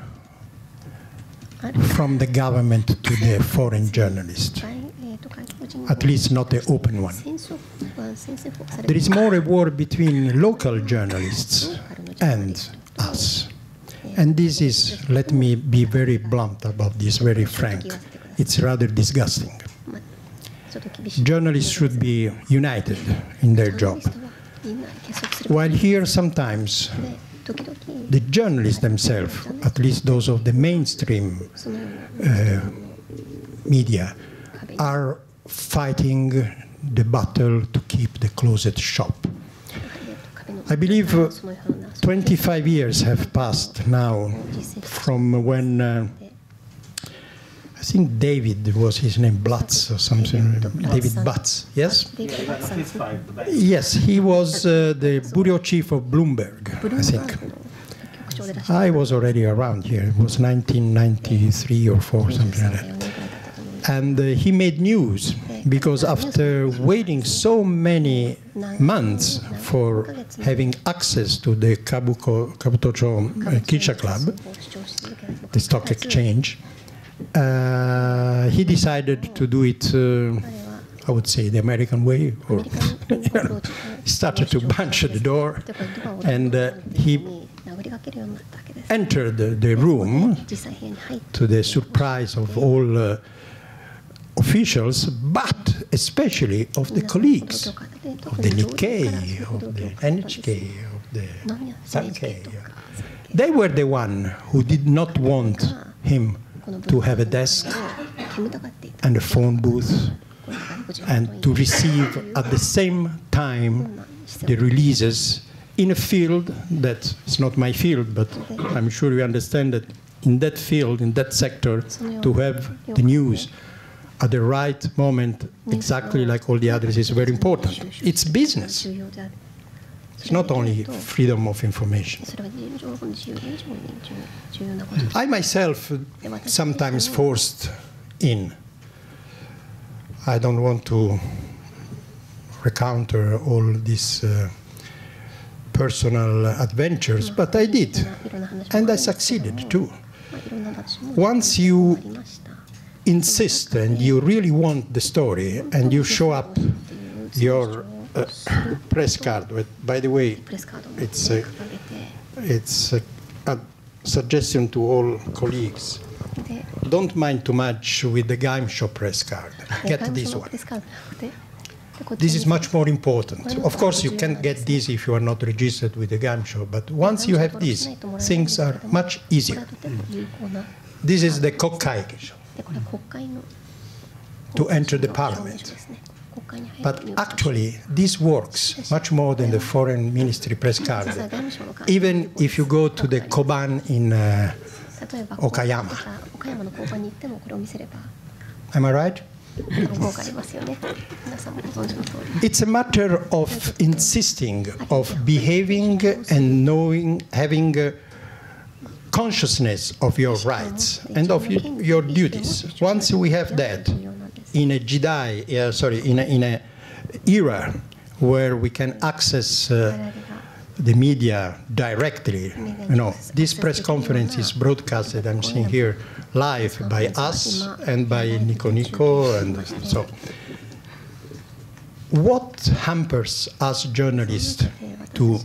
from the government to the foreign journalist, at least not an open one. There is more a war between local journalists and us. And this is, let me be very blunt about this, very frank, it's rather disgusting. Journalists should be united in their job. While here sometimes the journalists themselves, at least those of the mainstream media, are fighting the battle to keep the closed shop. I believe 25 years have passed now from when, I think David was his name, Blatz or something, David Butts, yes? Yes, he was the bureau chief of Bloomberg, I think. I was already around here, it was 1993 or 4, something like that. And he made news because after waiting so many months for having access to the Kabutocho Kisha Club, the stock exchange, he decided to do it, I would say, the American way. Or, he started to punch at the door, and he entered the room to the surprise of all officials, but especially of the colleagues of the Nikkei, of the NHK, of the Sankei. They were the one who did not want him to have a desk and a phone booth and to receive at the same time the releases in a field that is not my field, but I'm sure you understand that in that field, in that sector, to have the news at the right moment, exactly like all the others, is very important. It's business. It's not only freedom of information. I myself sometimes forced in. I don't want to recount all these personal adventures, but I did, and I succeeded too. Once you insist and you really want the story and you show up your press card, by the way, it's a suggestion to all colleagues. Don't mind too much with the Gaimsho press card. Get this one. This is much more important. Of course, you can't get this if you are not registered with the Gaimsho, but once you have this, things are much easier. This is the Kokkai, to enter the parliament. But actually, this works much more than the foreign ministry press card. Even if you go to the Koban in Okayama. Am I right? It's a matter of insisting, of behaving and knowing, having consciousness of your rights and of your duties. Once we have that in a in a era where we can access the media directly, this press conference is broadcasted, I'm seeing here, live by us and by Nico Nico, and so. What hampers us journalists to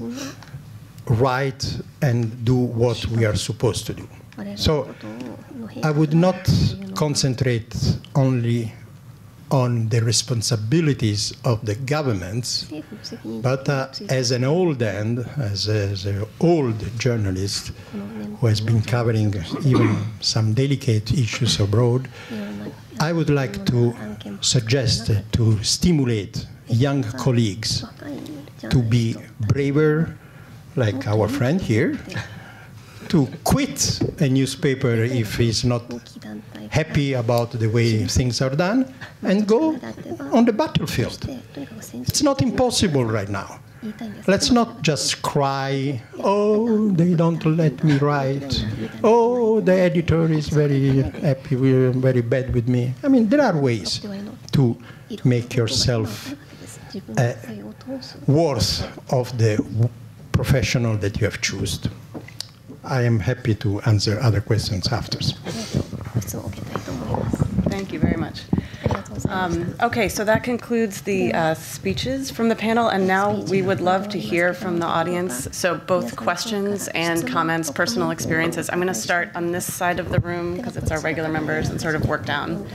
write and do what we are supposed to do? So I would not concentrate only on the responsibilities of the governments, but as an old journalist who has been covering even some delicate issues abroad, I would like to suggest to stimulate young colleagues to be braver, like our friend here, to quit a newspaper if he's not happy about the way things are done, and go on the battlefield. It's not impossible right now. Let's not just cry, oh, they don't let me write. Oh, the editor is very happy, very bad with me. I mean, there are ways to make yourself worth of the professional that you have chosen. I am happy to answer other questions after. Thank you very much. Okay, so that concludes the speeches from the panel, and now we would love to hear from the audience. So both questions and comments, personal experiences. I'm going to start on this side of the room because it's our regular members and sort of work down.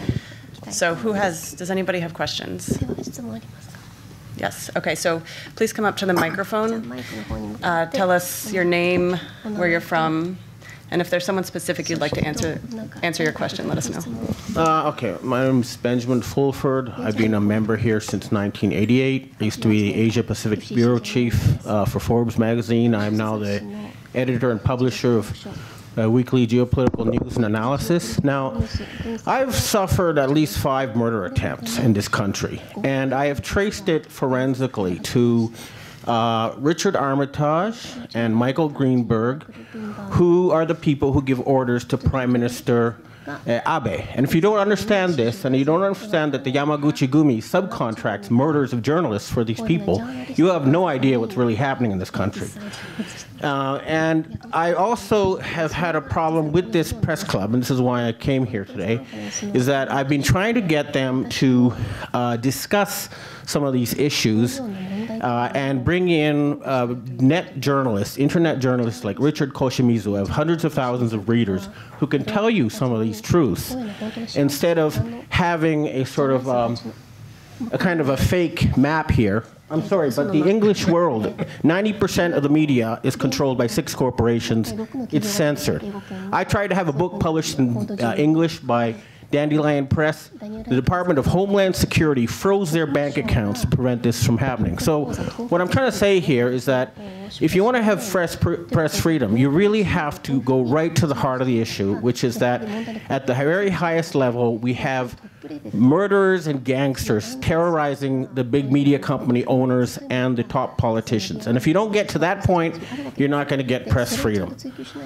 So does anybody have questions? Yes, okay, so please come up to the microphone. Tell us your name, where you're from, and if there's someone specific you'd like to answer your question, let us know. Okay, my name is Benjamin Fulford. I've been a member here since 1988. I used to be the Asia Pacific Bureau Chief for Forbes magazine. I'm now the editor and publisher of weekly geopolitical news and analysis. Now, I've suffered at least 5 murder attempts in this country, and I have traced it forensically to Richard Armitage and Michael Greenberg, who are the people who give orders to Prime Minister Abe. And if you don't understand this, and you don't understand that the Yamaguchi Gumi subcontracts murders of journalists for these people, you have no idea what's really happening in this country. And I also have had a problem with this press club, and this is why I came here today, is that I've been trying to get them to discuss some of these issues and bring in net journalists, internet journalists like Richard Koshimizu, who have hundreds of thousands of readers, who can tell you some of these truths, instead of having a sort of a kind of a fake map here. I'm sorry, but the English world, 90% of the media is controlled by 6 corporations. It's censored. I tried to have a book published in English by Dandelion Press. The Department of Homeland Security froze their bank accounts to prevent this from happening. So what I'm trying to say here is that if you want to have press freedom, you really have to go right to the heart of the issue, which is that at the very highest level, we have murderers and gangsters terrorizing the big media company owners and the top politicians. And if you don't get to that point, you're not going to get press freedom.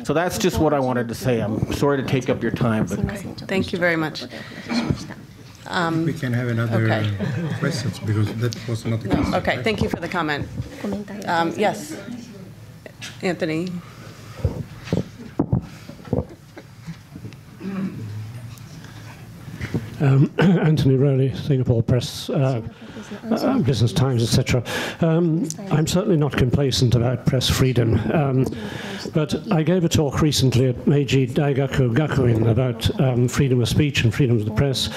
So that's just what I wanted to say. I'm sorry to take up your time, but thank you very much. We can have another questions, because that was not the case. Okay, thank you for the comment. Yes, Anthony. Anthony Rowley, Singapore Press, Business Times, etc. I'm certainly not complacent about press freedom, but I gave a talk recently at Meiji Daigaku Gakuin about freedom of speech and freedom of the press.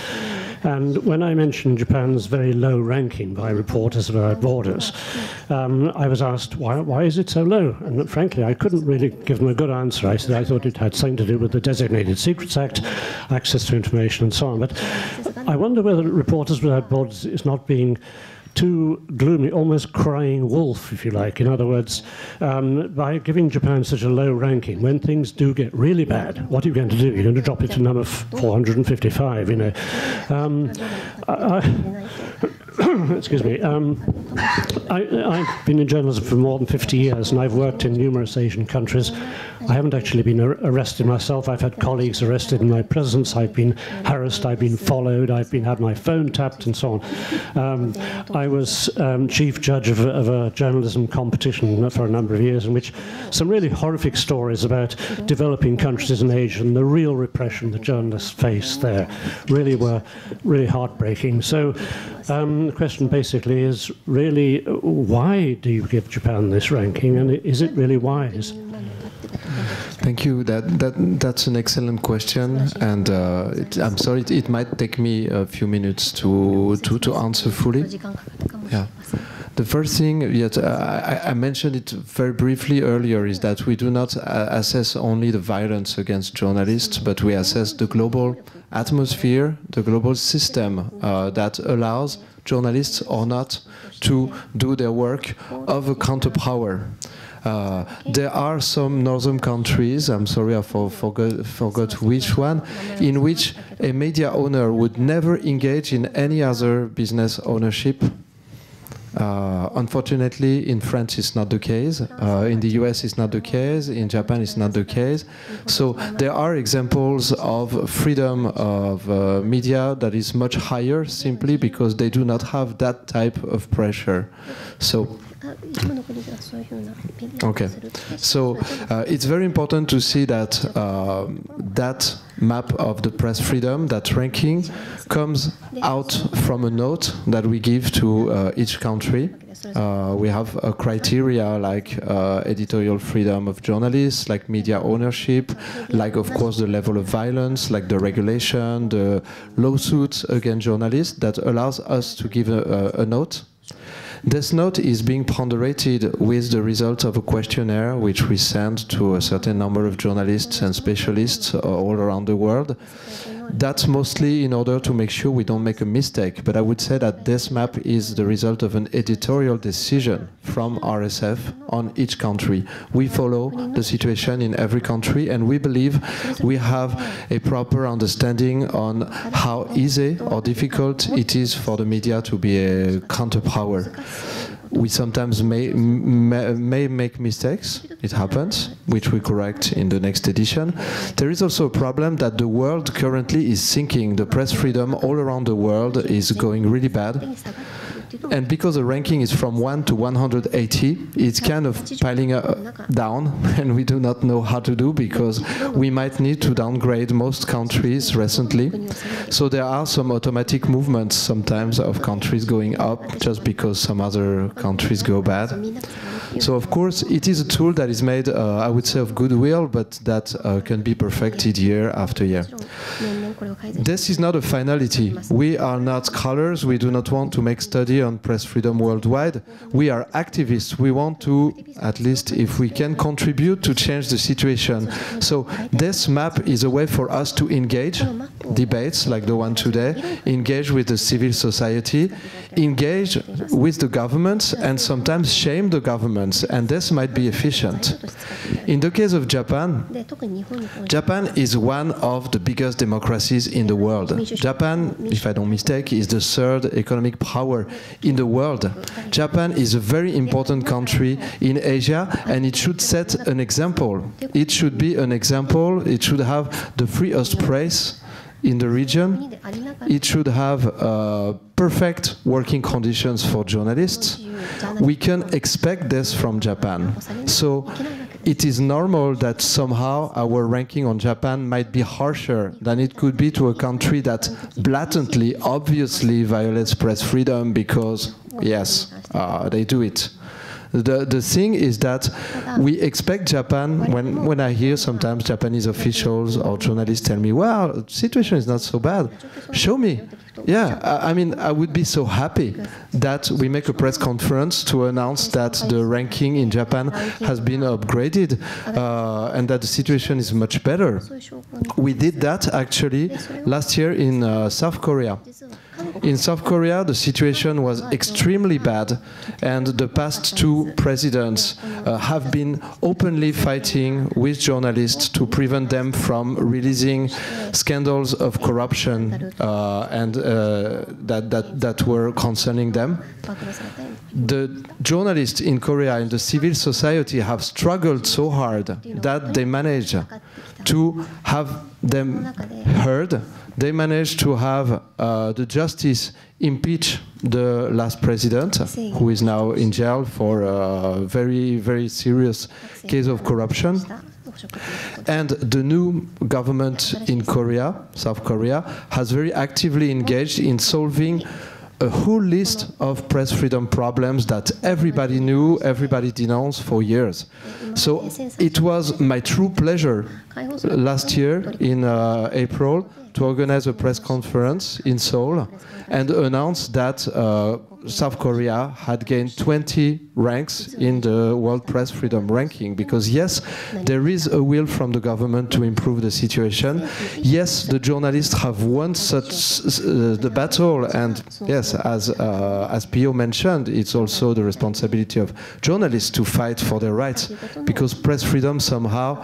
And when I mentioned Japan's very low ranking by reporters without borders, I was asked, why is it so low? And frankly, I couldn't really give them a good answer. I said I thought it had something to do with the Designated Secrets Act, access to information and so on. But I wonder whether Reporters Without Borders is not being too gloomy, almost crying wolf, if you like. In other words, by giving Japan such a low ranking, when things do get really bad, what are you going to do? You're going to drop it to number 455, you know. Excuse me. I've been in journalism for more than 50 years, and I've worked in numerous Asian countries. I haven't actually been arrested myself. I've had colleagues arrested in my presence. I've been harassed. I've been followed. I've had my phone tapped, and so on. I was chief judge of a journalism competition for a number of years, in which some really horrific stories about developing countries in Asia and the real repression that journalists face there really were really heartbreaking. So the question basically is really, why do you give Japan this ranking, and is it really wise? Thank you. That's an excellent question, and I'm sorry it might take me a few minutes to answer fully. Yeah. The first thing, yet I mentioned it very briefly earlier, is that we do not assess only the violence against journalists, but we assess the global atmosphere, the global system that allows journalists or not to do their work of a counterpower. There are some northern countries, I'm sorry I forgot which one, in which a media owner would never engage in any other business ownership. Unfortunately, in France it's not the case, in the US it's not the case, in Japan it's not the case. So there are examples of freedom of media that is much higher simply because they do not have that type of pressure. So okay, so it's very important to see that that map of the press freedom, that ranking, comes out from a note that we give to each country. We have a criteria like editorial freedom of journalists, like media ownership, like of course the level of violence, like the regulation, the lawsuits against journalists, that allows us to give a note. This note is being ponderated with the result of a questionnaire which we send to a certain number of journalists and specialists all around the world. That's mostly in order to make sure we don't make a mistake, but I would say that this map is the result of an editorial decision from RSF on each country. We follow the situation in every country, and we believe we have a proper understanding on how easy or difficult it is for the media to be a counterpower. We sometimes may make mistakes, it happens, which we correct in the next edition. There is also a problem that the world currently is sinking. The press freedom all around the world is going really bad. And because the ranking is from 1 to 180, it's kind of piling down, and we do not know how to do because we might need to downgrade most countries recently. So there are some automatic movements sometimes of countries going up just because some other countries go bad. So of course it is a tool that is made, I would say, of goodwill, but that can be perfected year after year. This is not a finality. We are not scholars. We do not want to make study on press freedom worldwide. We are activists. We want to, at least if we can, contribute to change the situation. So this map is a way for us to engage debates like the one today, engage with the civil society, engage with the governments, and sometimes shame the governments, and this might be efficient. In the case of Japan, Japan is one of the biggest democracies in the world. Japan, if I don't mistake, is the third economic power in the world. Japan is a very important country in Asia, and it should set an example. It should be an example. It should have the freest press in the region. It should have perfect working conditions for journalists. We can expect this from Japan. So it is normal that somehow our ranking on Japan might be harsher than it could be to a country that blatantly, obviously violates press freedom because, yes, they do it. The thing is that we expect Japan, when I hear sometimes Japanese officials or journalists tell me, well, the situation is not so bad, show me. Yeah, I mean, I would be so happy that we make a press conference to announce that the ranking in Japan has been upgraded and that the situation is much better. We did that actually last year in South Korea. In South Korea, the situation was extremely bad, and the past two presidents have been openly fighting with journalists to prevent them from releasing scandals of corruption and that were concerning them. The journalists in Korea and the civil society have struggled so hard that they managed to have them heard. They managed to have the justice impeach the last president, who is now in jail for a very, very serious case of corruption. And the new government in Korea, South Korea, has very actively engaged in solving a whole list of press freedom problems that everybody knew, everybody denounced for years. So it was my true pleasure last year in April to organize a press conference in Seoul and announce that South Korea had gained 20 ranks in the World Press Freedom Ranking, because yes, there is a will from the government to improve the situation. Yes, the journalists have won such the battle, and yes, as Pio mentioned, it's also the responsibility of journalists to fight for their rights, because press freedom somehow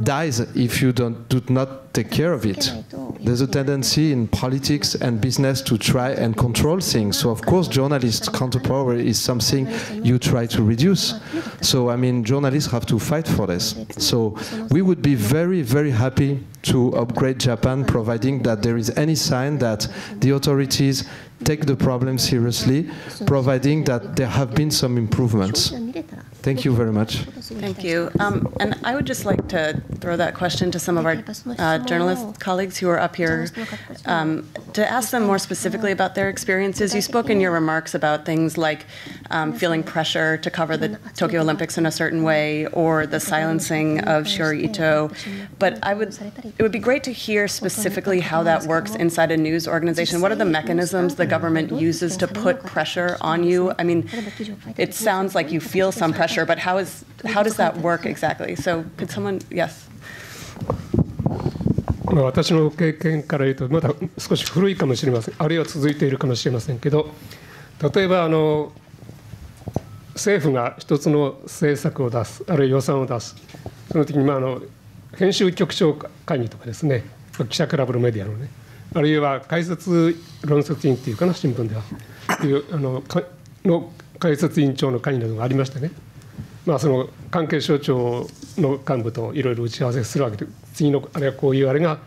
dies if you do not take care of it. There's a tendency in politics and business to try and control things. So of course, journalists' counterpower is something you try to reduce. So I mean, journalists have to fight for this. So we would be very, very happy to upgrade Japan, providing that there is any sign that the authorities take the problem seriously, providing that there have been some improvements. Thank you very much. Thank you. And I would just like to throw that question to some of our journalist colleagues who are up here to ask them more specifically about their experiences. You spoke in your remarks about things like feeling pressure to cover the Tokyo Olympics in a certain way, or the silencing of Shiori Ito. But it would be great to hear specifically how that works inside a news organization. What are the mechanisms the government uses to put pressure on you? I mean, it sounds like you feel some pressure, but how does that work exactly? So could someone, yes. 私の経験から言うとまだ少し古いかもしれません、あるいは続いているかもしれませんけど、例えば政府が一つの政策を出す、あるいは予算を出す、その時に編集局長会議とかですね、記者クラブのメディアのね、あるいは解説論説委員っていうかな、新聞ではの解説委員長の会議などがありましてね、その関係省庁の幹部といろいろ打ち合わせするわけで、次のあれはこういうあれが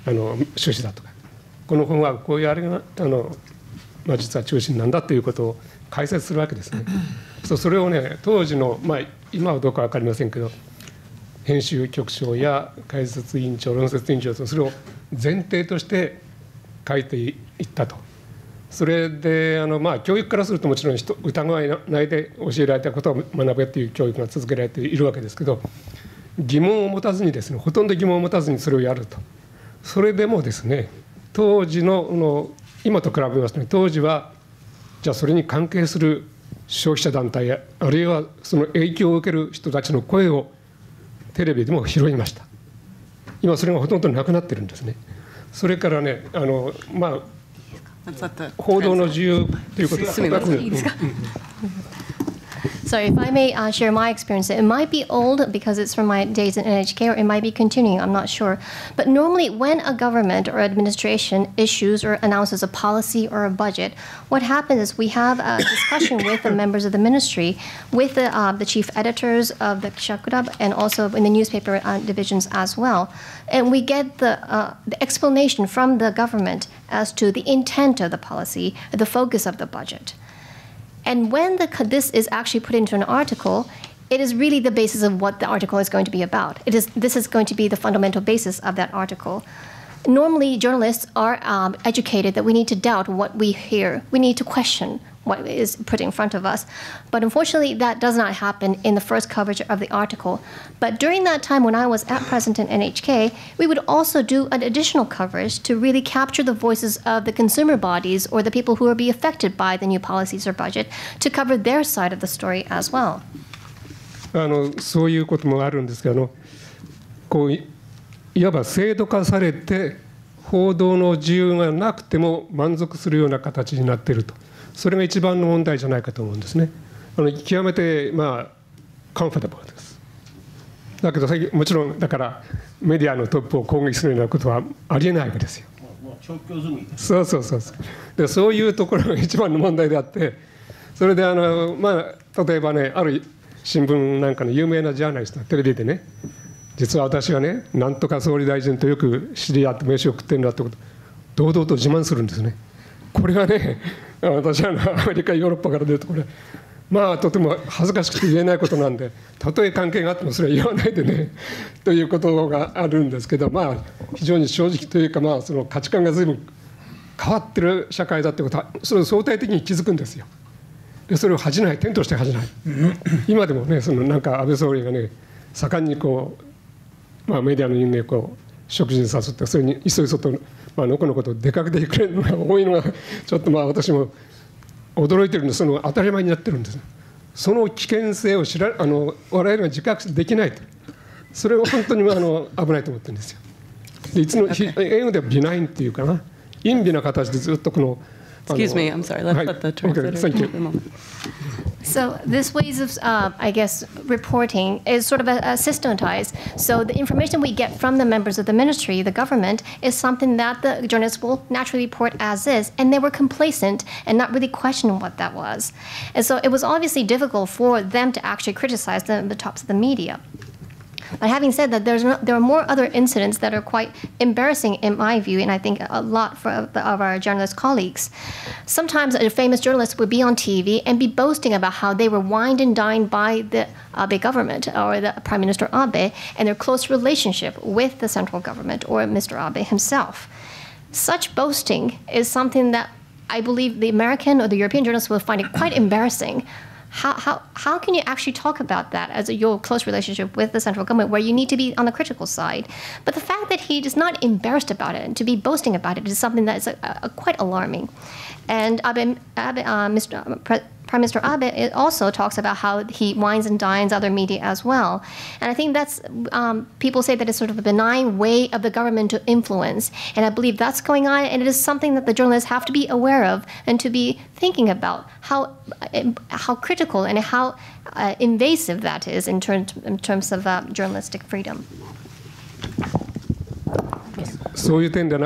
趣旨だとか、この本はこういうあれが実は中心なんだということを解説するわけですね。それをね、当時の、今はどうか分かりませんけど、編集局長や解説委員長、論説委員長とそれを前提として書いていったと。それで教育からするともちろん疑わないで教えられたことを学べという教育が続けられているわけですけど、疑問を持たずにですね、ほとんど疑問を持たずにそれをやると。それでもですね、当時の今と比べますと、当時はじゃあそれに関係する消費者団体や、あるいはその影響を受ける人たちの声をテレビでも拾いました。今それがほとんどなくなってるんですね。それからね、報道の自由ということです。So if I may share my experience, it might be old because it's from my days in NHK, or it might be continuing, I'm not sure. But normally when a government or administration issues or announces a policy or a budget, what happens is we have a discussion with the members of the ministry, with the chief editors of the Kishakurab, and also in the newspaper divisions as well. And we get the explanation from the government as to the intent of the policy, the focus of the budget. And when this is actually put into an article, it is really the basis of what the article is going to be about. This is going to be the fundamental basis of that article. Normally, journalists are educated that we need to doubt what we hear. We need to question what is put in front of us. But unfortunately, that does not happen in the first coverage of the article. But during that time when I was at present in NHK, we would also do an additional coverage to really capture the voices of the consumer bodies or the people who will be affected by the new policies or budget to cover their side of the story as well. そういうこともあるんですけど、いわば制度化されて報道の自由がなくても満足するような形になっていると、それが一番の問題じゃないかと思うんですね。極めてカンファタブルです。だけどもちろんだからメディアのトップを攻撃するようなことはありえないわけですよ。そうでそういうところが一番の問題であって、それで例えばね、ある新聞なんかの有名なジャーナリストがテレビでね、実は私はね、なんとか総理大臣とよく知り合って飯を食ってるんだってこと堂々と自慢するんですね。これがね、私はアメリカヨーロッパから出るとこれとても恥ずかしくて言えないことなんで、たとえ関係があってもそれは言わないでねということがあるんですけど、非常に正直というか、その価値観が随分変わってる社会だってことはそれを相対的に気づくんですよ。でそれを恥じない、天として恥じない。今でもね、なんか安倍総理がね、盛んにメディアの人間を食事に誘って、それにいそいそとのこのこと出かけてくれるのが多いのがちょっと私も驚いてるんです。その当たり前になってるんです。その危険性を我々が自覚できないと、それは本当に危ないと思ってるんですよ。でいつの英語ではビナインっていうかな、陰微な形でずっとこのExcuse me, I'm sorry. Let the translator take a moment. So this ways of, I guess, reporting is sort of systematized. So the information we get from the members of the ministry, the government, is something that the journalists will naturally report as is, and they were complacent and not really questioning what that was. And so it was obviously difficult for them to actually criticize the tops of the media. But having said that, there are more other incidents that are quite embarrassing in my view, and I think a lot of our journalist colleagues. Sometimes a famous journalist would be on TV and be boasting about how they were wined and dined by the Abe government or the Prime Minister Abe and their close relationship with the central government or Mr. Abe himself. Such boasting is something that I believe the American or the European journalists will find it quite embarrassing. How can you actually talk about that as your close relationship with the central government, where you need to be on the critical side? But the fact that he is not embarrassed about it and to be boasting about it is something that is quite alarming. And Prime Minister Abe also talks about how he wines and dines other media as well. And I think that's, people say that it's sort of a benign way of the government to influence. And I believe that's going on, and it is something that the journalists have to be aware of and to be thinking about how critical and how invasive that is in terms of journalistic freedom. そういう点で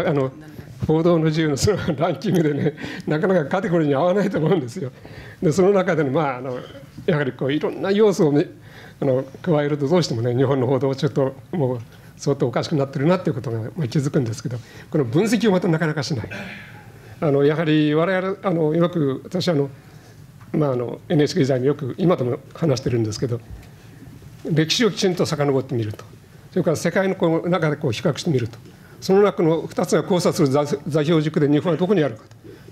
報道の自由のそのランキングでね、なかなかカテゴリーに合わないと思うんですよ。でその中でのやはりいろんな要素を加えるとどうしてもね、日本の報道はちょっともう相当おかしくなってるなっていうことが気づくんですけど、この分析をまたなかなかしない。やはり我々よく私NHK 時代によく今でも話してるんですけど、歴史をきちんと遡ってみると、それから世界の中で比較してみると、その中の2つが交差する座標軸で日本はどこにあるか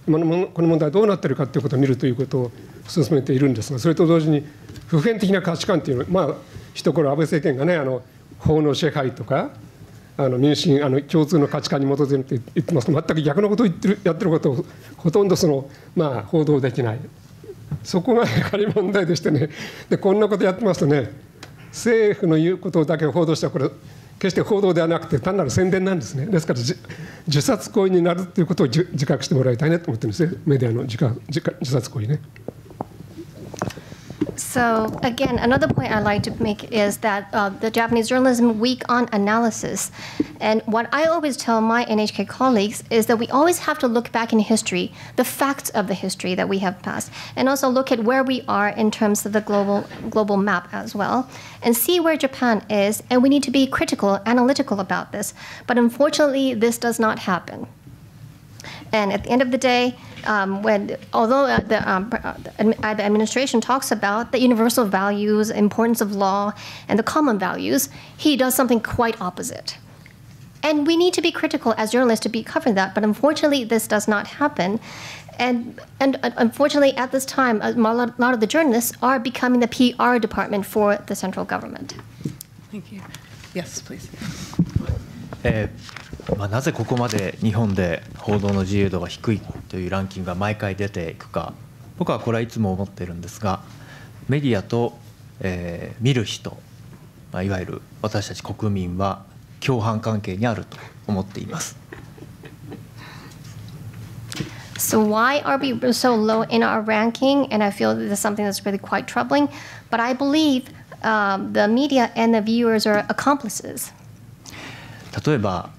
と、この問題はどうなっているかということを見るということを進めているんですが、それと同時に普遍的な価値観というのは、一頃安倍政権がね、法の支配とか民主主義共通の価値観に基づいて言ってますけど、全く逆のことをやってることをほとんど報道できない、そこがやはり問題でしてね。でこんなことやってますとね、政府の言うことだけを報道したらこれ決して報道ではなくて単なる宣伝なんですね。ですから自殺行為になるということを自覚してもらいたいなと思ってるんですね、メディアの自殺行為ね。So again, another point I'd like to make is that the Japanese journalism weak on analysis. And what I always tell my NHK colleagues is that we always have to look back in history, the facts of the history that we have passed, and also look at where we are in terms of the global map as well, and see where Japan is. And we need to be critical, analytical about this. But unfortunately, this does not happen. And at the end of the day, although the administration talks about the universal values, importance of law, and the common values, he does something quite opposite. And we need to be critical as journalists to be covering that, but unfortunately, this does not happen. And unfortunately, at this time, a lot of the journalists are becoming the PR department for the central government. Thank you. Yes, please. なぜここまで日本で報道の自由度が低いというランキングが毎回出ていくか、僕はこれはいつも思っているんですが、メディアと、見る人、いわゆる私たち国民は共犯関係にあると思っています。So why are we so low in our ranking? And I feel this is something that's really quite troubling. But I believe the media and the viewers are accomplices. 例えば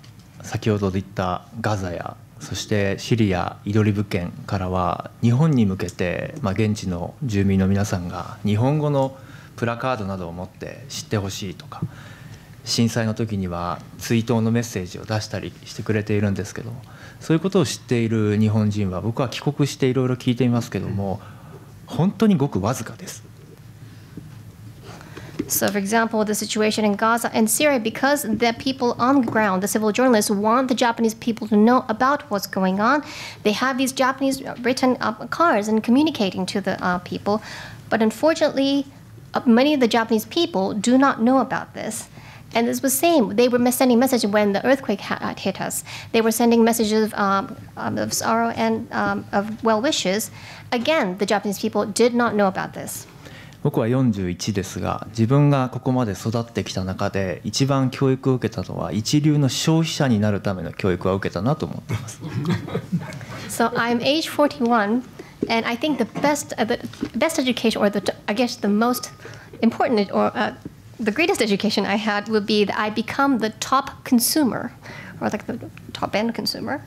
先ほど言ったガザやそしてシリア・イドリブ県からは日本に向けて、現地の住民の皆さんが日本語のプラカードなどを持って知ってほしいとか震災の時には追悼のメッセージを出したりしてくれているんですけどそういうことを知っている日本人は僕は帰国していろいろ聞いていますけども本当にごくわずかです。So, for example, the situation in Gaza and Syria, because the people on the ground, the civil journalists, want the Japanese people to know about what's going on, they have these Japanese written cards and communicating to the people. But unfortunately, many of the Japanese people do not know about this. And it's the same. They were sending messages when the earthquake hit us. They were sending messages of sorrow and of well wishes. Again, the Japanese people did not know about this. 僕は41ですが自分がここまで育ってきた中で一番教育を受けたのは一流の消費者になるための教育を受けたなと思っています。So I'm age 41 and I think the best education or I guess the most important or the greatest education I had would be that I become the top consumer or like the top end consumer.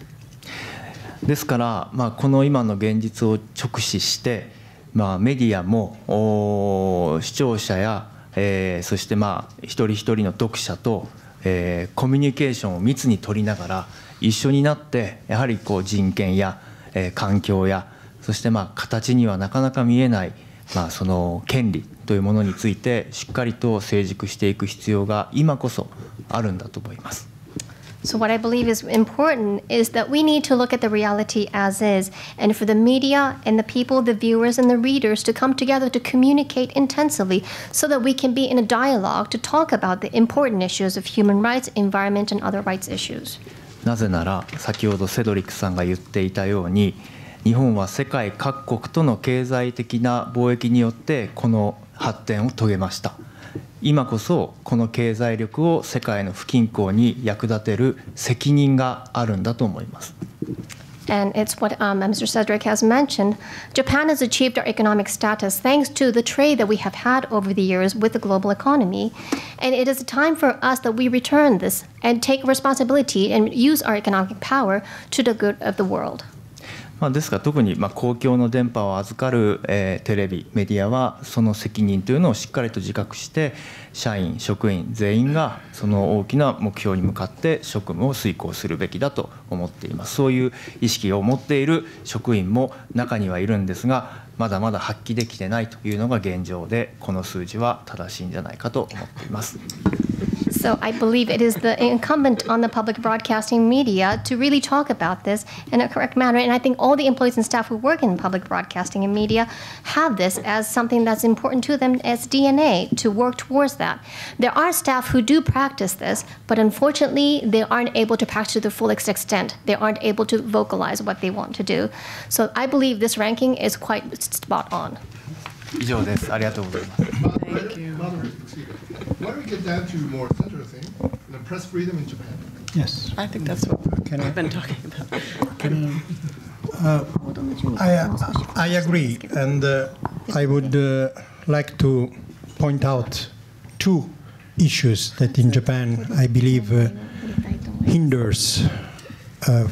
ですから、この今の現実を直視してメディアも視聴者や、そして一人一人の読者と、コミュニケーションを密に取りながら一緒になってやはり人権や、環境やそして形にはなかなか見えない、その権利というものについてしっかりと成熟していく必要が今こそあるんだと思います。So what I believe is important is that we need to look at the reality as is, and for the media and the people, the viewers and the readers to come together to communicate intensively so that we can be in a dialogue to talk about the important issues of human rights, environment, and other rights issues. なぜなら先ほどセドリックさんが言っていたように日本は世界各国との経済的な貿易によってこの発展を遂げました。今こそこの経済力を世界の不均衡に役立てる責任があるんだと思います。And it's what Mr. Cédric has mentioned. Japan has achieved our economic status thanks to the trade that we have had over the years with the global economy. And it is a time for us that we return this and take responsibility and use our economic power to the good of the world. ですが特に公共の電波を預かるテレビメディアはその責任というのをしっかりと自覚して社員職員全員がその大きな目標に向かって職務を遂行するべきだと思っています。そういう意識を持っている職員も中にはいるんですがまだまだ発揮できてないというのが現状でこの数字は正しいんじゃないかと思っています。So I believe it is the incumbent on the public broadcasting media to really talk about this in a correct manner. And I think all the employees and staff who work in public broadcasting and media have this as something that's important to them as DNA to work towards that. There are staff who do practice this, but unfortunately they aren't able to practice to the full extent. They aren't able to vocalize what they want to do. So I believe this ranking is quite spot on. 以上です。ありがとうございます。Thank you. Why don't we get down to more central thing, the press freedom in Japan? Yes. I think that's what we've been talking about. I agree, and I would like to point out two issues that in Japan I believe hinders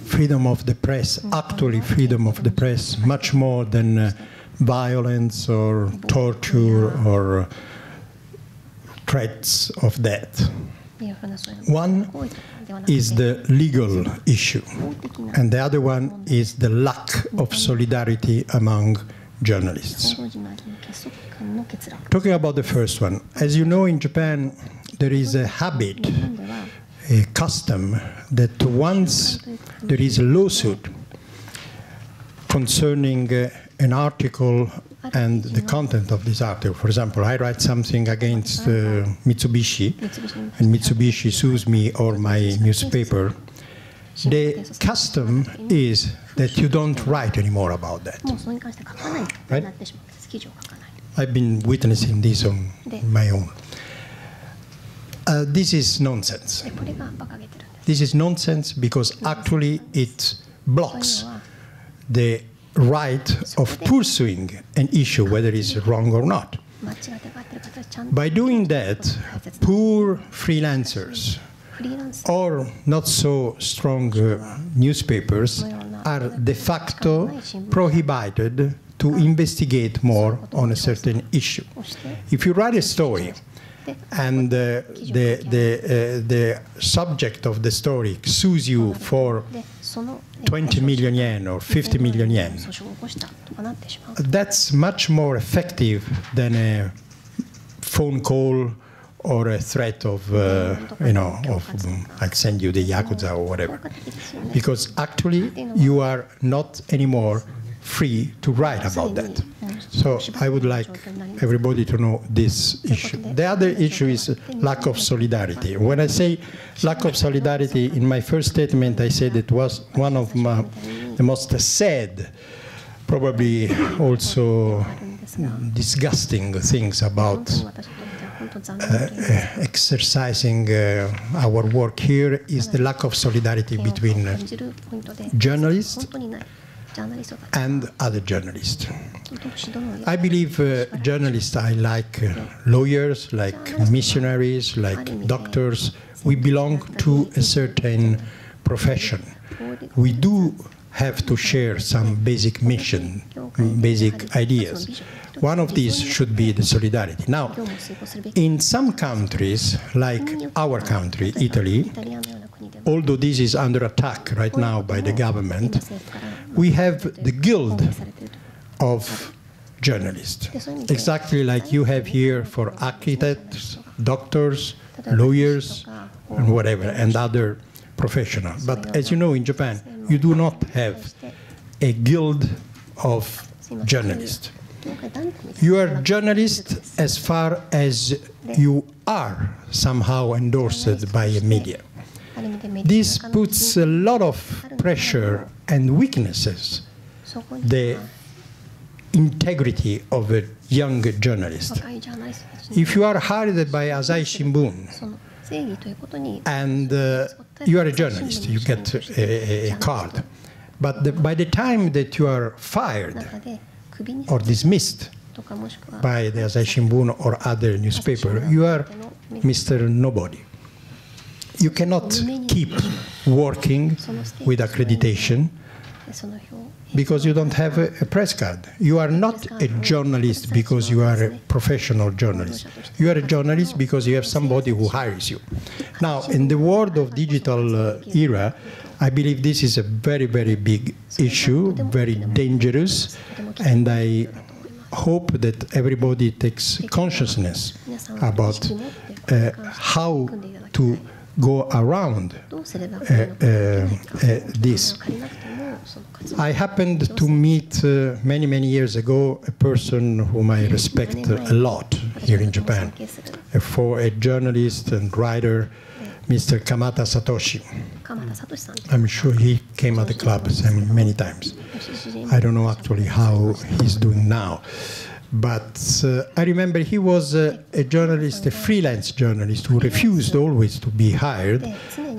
freedom of the press, actually freedom of the press, much more than violence or torture or threats of death. One is the legal issue, and the other one is the lack of solidarity among journalists. Talking about the first one, as you know, in Japan, there is a habit, a custom, that once there is a lawsuit concerning an article and the content of this article. For example, I write something against Mitsubishi, and Mitsubishi sues me or my newspaper. The custom is that you don't write anymore about that. Right? I've been witnessing this on my own. This is nonsense. This is nonsense because actually it blocks the right of pursuing an issue, whether it's wrong or not. By doing that, poor freelancers or not so strong newspapers are de facto prohibited to investigate more on a certain issue. If you write a story and the subject of the story sues you for 20 million yen or 50 million yen, that's much more effective than a phone call or a threat of, I'll send you the Yakuza or whatever. Because actually, you are not anymore free to write about that. So I would like everybody to know this issue. The other issue is lack of solidarity. When I say lack of solidarity, in my first statement, I said it was one of the most sad, probably also disgusting things about exercising our work here is the lack of solidarity between journalists and other journalists. I believe journalists are like lawyers, like missionaries, like doctors. We belong to a certain profession. We do have to share some basic mission, basic ideas. One of these should be the solidarity. Now, in some countries, like our country, Italy, although this is under attack right now by the government, we have the guild of journalists, exactly like you have here for architects, doctors, lawyers, and whatever, and other professionals. But as you know, in Japan, you do not have a guild of journalists. You are journalists as far as you are somehow endorsed by a media. This puts a lot of pressure and weaknesses the integrity of a young journalist. If you are hired by Asahi Shimbun and you are a journalist, you get a card. But by the time that you are fired or dismissed by the Asahi Shimbun or other newspaper, you are Mr. Nobody. You cannot keep working with accreditation because you don't have a press card. You are not a journalist because you are a professional journalist. You are a journalist because you have somebody who hires you. Now, in the world of digital era, I believe this is a very, very big issue, very dangerous, and I hope that everybody takes consciousness about how to go around this. I happened to meet many, many years ago a person whom I respect a lot here in Japan, for a journalist and writer, Mr. Kamata Satoshi. I'm sure he came at the club many times. I don't know actually how he's doing now. But I remember he was a journalist, a freelance journalist who refused always to be hired,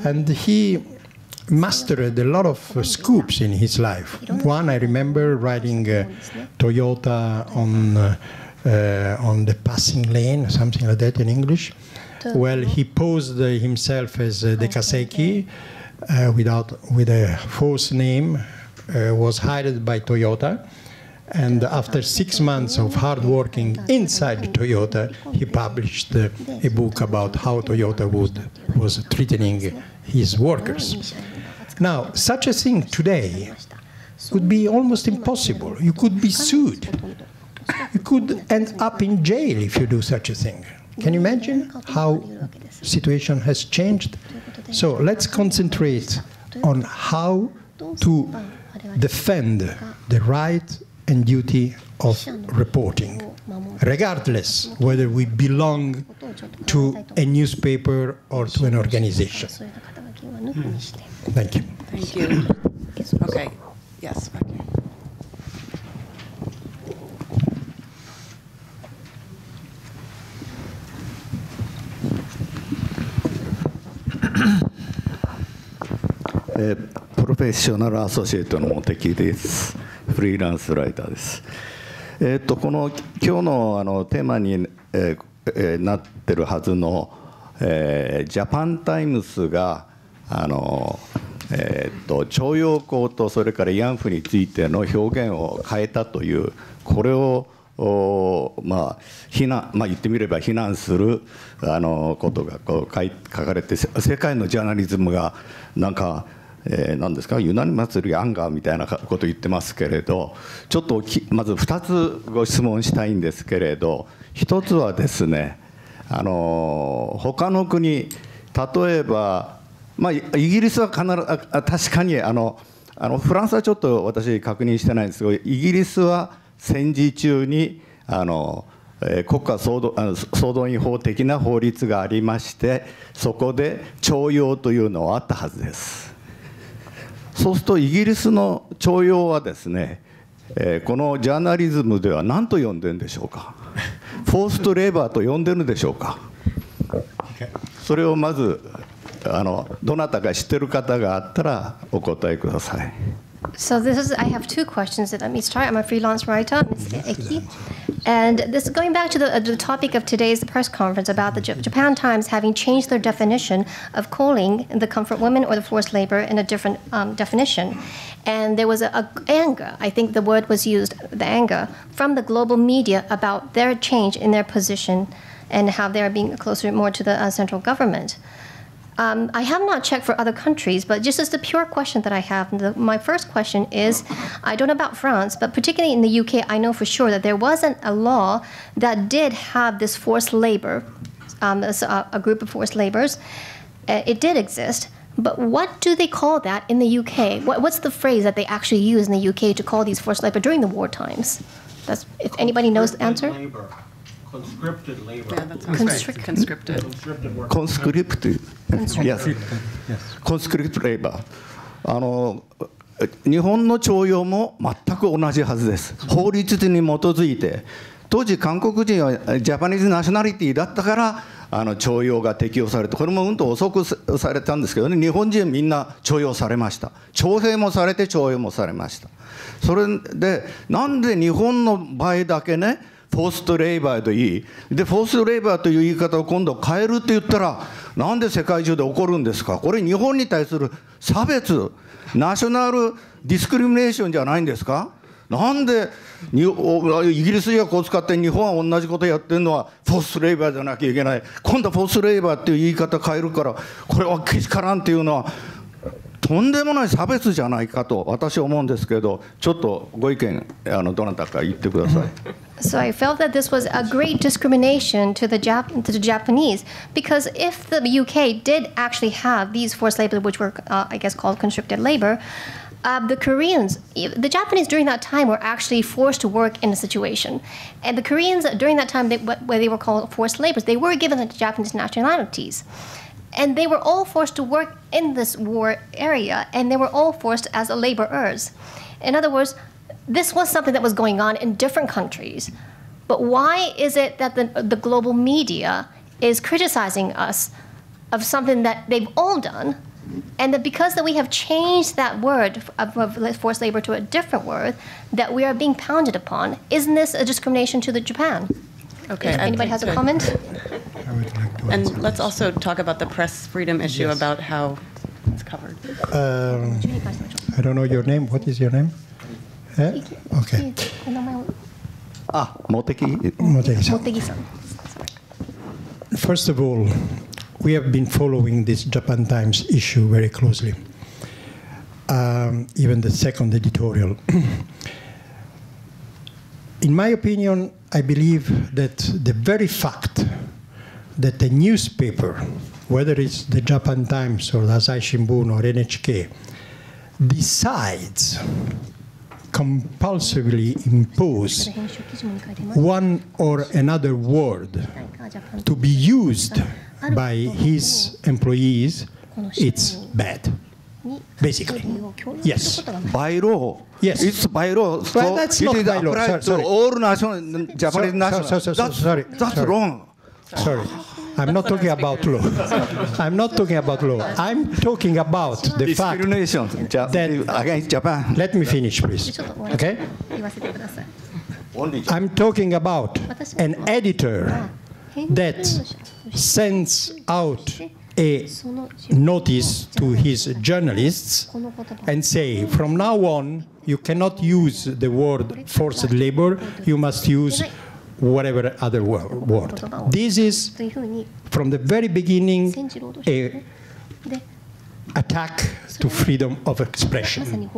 and he mastered a lot of scoops in his life. One, I remember riding Toyota on the passing lane, something like that in English. Well, he posed himself as the Kaseki with a false name, was hired by Toyota. And after 6 months of hard working inside Toyota, he published a book about how Toyota was treating his workers. Now, such a thing today would be almost impossible. You could be sued. You could end up in jail if you do such a thing. Can you imagine how the situation has changed? So let's concentrate on how to defend the right and duty of reporting, regardless whether we belong to a newspaper or to an organization. Thank you. Thank you. Okay. Yes. フェッショナルアソシエイトの茂木です。フリーランスライターです。この今日のテーマに、なってるはずの、ジャパンタイムスが徴用工とそれから慰安婦についての表現を変えたという、これを言ってみれば非難することがこう書かれて、世界のジャーナリズムがなんか、何ですか、ユナニマスリアンガーみたいなことを言ってますけれど、ちょっとまず2つご質問したいんですけれど、1つはですね、他の国、例えば、イギリスは確かにフランスはちょっと私確認してないんですけど、イギリスは戦時中に国家総動員法的な法律がありまして、そこで徴用というのはあったはずです。そうするとイギリスの徴用はですね、このジャーナリズムでは何と呼んでるんでしょうか。フォーストレーバーと呼んでるんでしょうか。それをまずどなたか知ってる方があったらお答えください。So I have two questions that let me start. I'm a freelance writer, Ms. Eki. And this is going back to the topic of today's press conference about the Japan Times having changed their definition of calling the comfort women or the forced labor in a different definition. And there was a anger, I think the word was used, the anger, from the global media about their change in their position and how they are being closer more to the central government. I have not checked for other countries, but just as the pure question that I have, my first question is, I don't know about France, but particularly in the UK, I know for sure that there wasn't a law that did have this forced labor, a group of forced laborers. It did exist, but what do they call that in the UK? What's the phrase that they actually use in the UK to call these forced labor during the war times? If anybody knows the answer? Conscripted labor. Yeah, that sounds right. Conscripted. Conscripted. Yes. Conscripted labor. 日本の徴用も全く同じはずです。法律に基づいて、当時韓国人はジャパニーズナショナリティだったから徴用が適用されて、これもうんと遅くされたんですけどね、日本人みんな徴用されました。徴兵もされて徴用もされました。それでなんで日本の場合だけね、フォーストレイバーといい、でフォーストレイバーという言い方を今度変えるって言ったら、なんで世界中で起こるんですか。これ日本に対する差別、ナショナルディスクリミネーションじゃないんですか。なんでイギリスやこう使って日本は同じことやってるのはフォーストレイバーじゃなきゃいけない。今度はフォーストレイバーっていう言い方変えるから、これはけしからんっていうのはとんでもない差別じゃないかと私は思うんですけど、ちょっとご意見どなたか言ってください。So I felt that this was a great discrimination to the Japanese, because if the UK did actually have these forced labor, which were, I guess, called conscripted labor, the Koreans, the Japanese during that time were actually forced to work in a situation. And the Koreans during that time, where they were called forced laborers, they were given the Japanese nationalities. And they were all forced to work in this war area, and they were all forced as laborers. In other words, this was something that was going on in different countries. But why is it that the global media is criticizing us of something that they've all done, and that because that we have changed that word of forced labor to a different word, that we are being pounded upon? Isn't this a discrimination to the Japan? Okay. If anybody has a comment? And let's also talk about the press freedom issue, about how it's covered. I don't know your name. What is your name? Okay. Motegi-san. First of all, we have been following this Japan Times issue very closely, even the second editorial. In my opinion, I believe that the very fact that a newspaper, whether it's the Japan Times or the Asahi Shimbun or NHK, decides compulsively impose one or another word to be used by his employees, it's bad. Basically, yes. By law. Yes. It's by law. So well, that's not by law. Sorry. To all national Japanese national. That's wrong. Sorry. I'm not talking about law. I'm not talking about law. I'm talking about the fact that against Japan. Let me finish, please. Okay? I'm talking about an editor that sends out a notice to his journalists and say, from now on, you cannot use the word forced labor, you must use whatever other word. This is, from the very beginning, an attack to freedom of expression.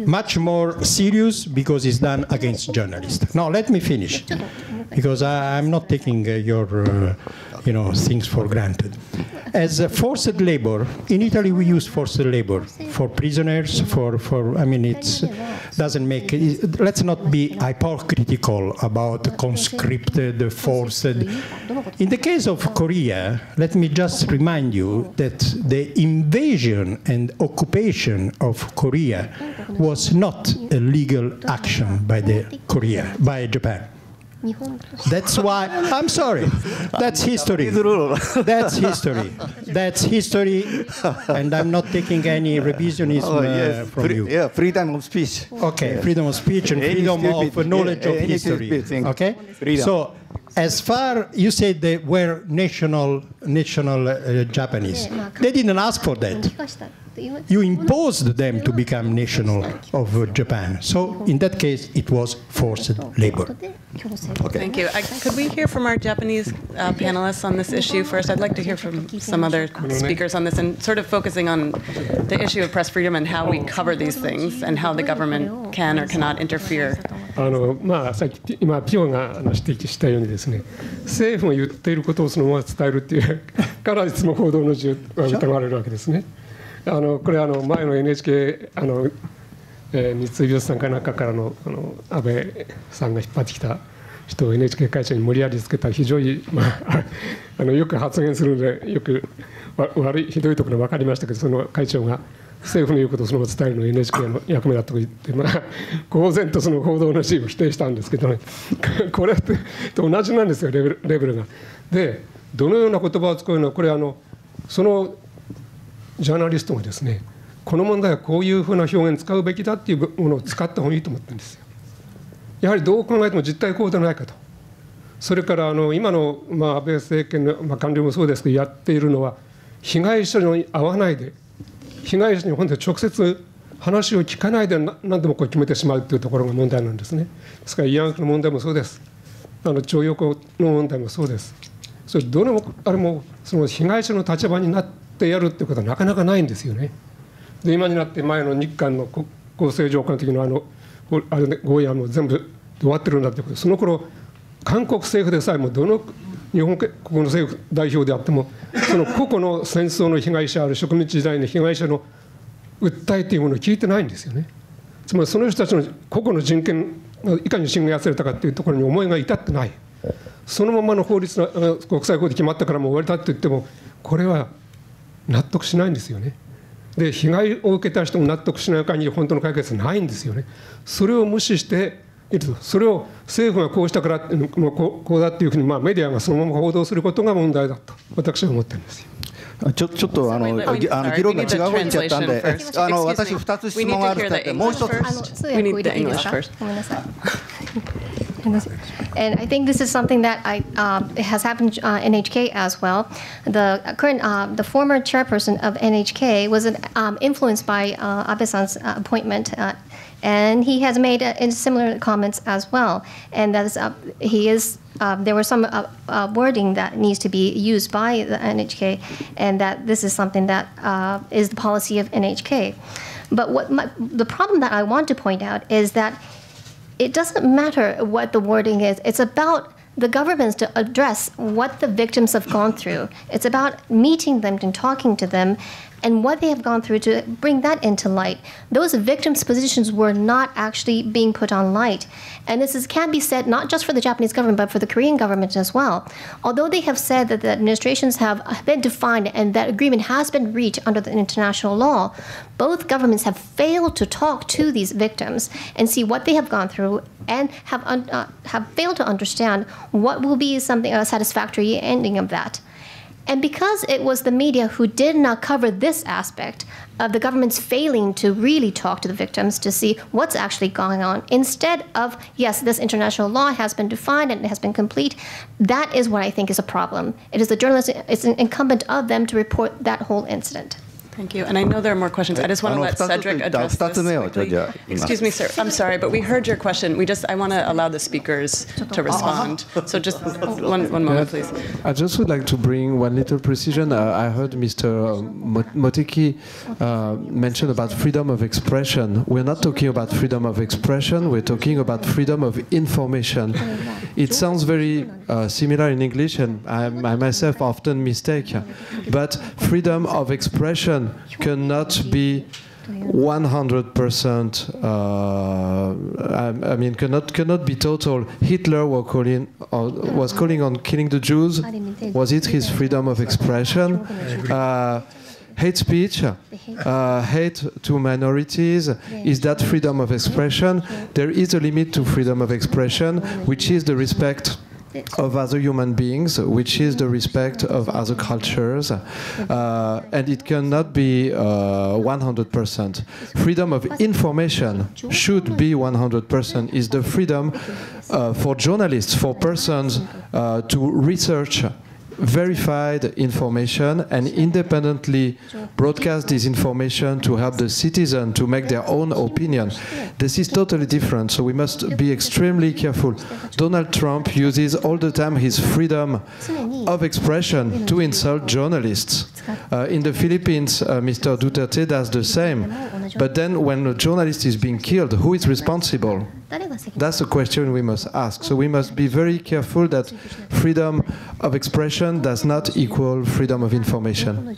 Much more serious because it's done against journalists. Now, let me finish, because I'm not taking your things for granted. As forced labor, in Italy we use forced labor for prisoners, it doesn't make, let's not be hypocritical about conscripted, forced. In the case of Korea, let me just remind you that the invasion and occupation of Korea was not a legal action by Japan. That's why, I'm sorry, that's history. That's history. That's history, and I'm not taking any revisionism from you. Yeah, freedom of speech. Okay, freedom of speech and freedom of knowledge of history. Okay? So, as far you said they were national Japanese, they didn't ask for that. You imposed them to become national of Japan. So in that case, it was forced labor. Okay. Thank you. Could we hear from our Japanese panelists on this issue first? I'd like to hear from some other speakers on this, and sort of focusing on the issue of press freedom and how we cover these things and how the government can or cannot interfere. さっき今ピオが指摘したようにですね、政府が言っていることをそのまま伝えるっていうからいつも報道の自由が疑われるわけですね。これ前の NHK 三井美術さんかなんかからの安倍さんが引っ張ってきた人を NHK 会長に無理やりつけた非常に、よく発言するのでよく悪いひどいところ分かりましたけど、その会長が政府の言うことをそのまま伝えるのが NHK の役目だと言って、公然とその報道の自由を否定したんですけどね、これと同じなんですよ、レベルが。で、どのような言葉を使うのは、これそのジャーナリストがですね、この問題はこういうふうな表現を使うべきだっていうものを使った方がいいと思ってるんですよ。やはりどう考えても実態こうではないかと。それから今の安倍政権の官僚もそうですけど、やっているのは被害者に会わないで、被害者に本当に直接話を聞かないで何でもこう決めてしまうというところが問題なんですね。ですから慰安婦の問題もそうです。徴用工の問題もそうです。それどれもあれもその被害者の立場になってやるってことはなかなかないんですよね。で今になって前の日韓の厚生条項の時の合意はもう全部終わってるんだということで、その頃韓国政府でさえもどの日本国の政府代表であってもその個々の戦争の被害者ある植民地時代の被害者の訴えというものを聞いてないんですよね。つまりその人たちの個々の人権がいかに侵害されたかというところに思いが至ってない。そのままの法律の国際法で決まったからもう終わりだと言ってもこれは納得しないんですよね。で被害を受けた人も納得しない限り本当の解決はないんですよね。それを無視していると、それを政府がこうしたからこうだっていうふうにメディアがそのまま報道することが問題だと私は思ってるんですよ。ちょっと議論が違う方に行っちゃったんで、私2つ質問があるってもう一つ。ごめんなさい。And I think this is something that has happened NHK as well. The former chairperson of NHK was influenced by Abe-san's appointment, and he has made similar comments as well. And that is, there was some wording that needs to be used by the NHK, and that this is something that is the policy of NHK. But the problem that I want to point out is that it doesn't matter what the wording is. It's about the governments to address what the victims have gone through. It's about meeting them and talking to them and what they have gone through to bring that into light. Those victims' positions were not actually being put on light. And this can be said not just for the Japanese government, but for the Korean government as well. Although they have said that the administrations have been defined and that agreement has been reached under the international law, both governments have failed to talk to these victims and see what they have gone through, and have failed to understand what will be a satisfactory ending of that. And because it was the media who did not cover this aspect of the government's failing to really talk to the victims to see what's actually going on, instead of, yes, this international law has been defined and it has been complete, that is what I think is a problem. It is the journalists, it's incumbent of them to report that whole incident. Thank you. And I know there are more questions. I just want to let Cédric address this quickly. Excuse me, sir. I'm sorry, but we heard your question. I want to allow the speakers to respond. So just one moment, please. I just would like to bring one little precision. I heard Mr. Moteki mention about freedom of expression. We're not talking about freedom of expression. We're talking about freedom of information. It sounds very similar in English, and I myself often mistake. But freedom of expression cannot be 100%. I mean, cannot be total. Hitler was calling on killing the Jews. Was it his freedom of expression? Hate speech, hate to minorities, is that freedom of expression? There is a limit to freedom of expression, which is the respect of other human beings, which is the respect of other cultures, and it cannot be 100%. Freedom of information should be 100%, is the freedom for journalists, for persons to research verified information and independently broadcast this information to help the citizen to make their own opinion. This is totally different, so we must be extremely careful. Donald Trump uses all the time his freedom of expression to insult journalists. In the Philippines, Mr. Duterte does the same. But then when a journalist is being killed, who is responsible? That's a question we must ask. So we must be very careful that freedom of expression does not equal freedom of information.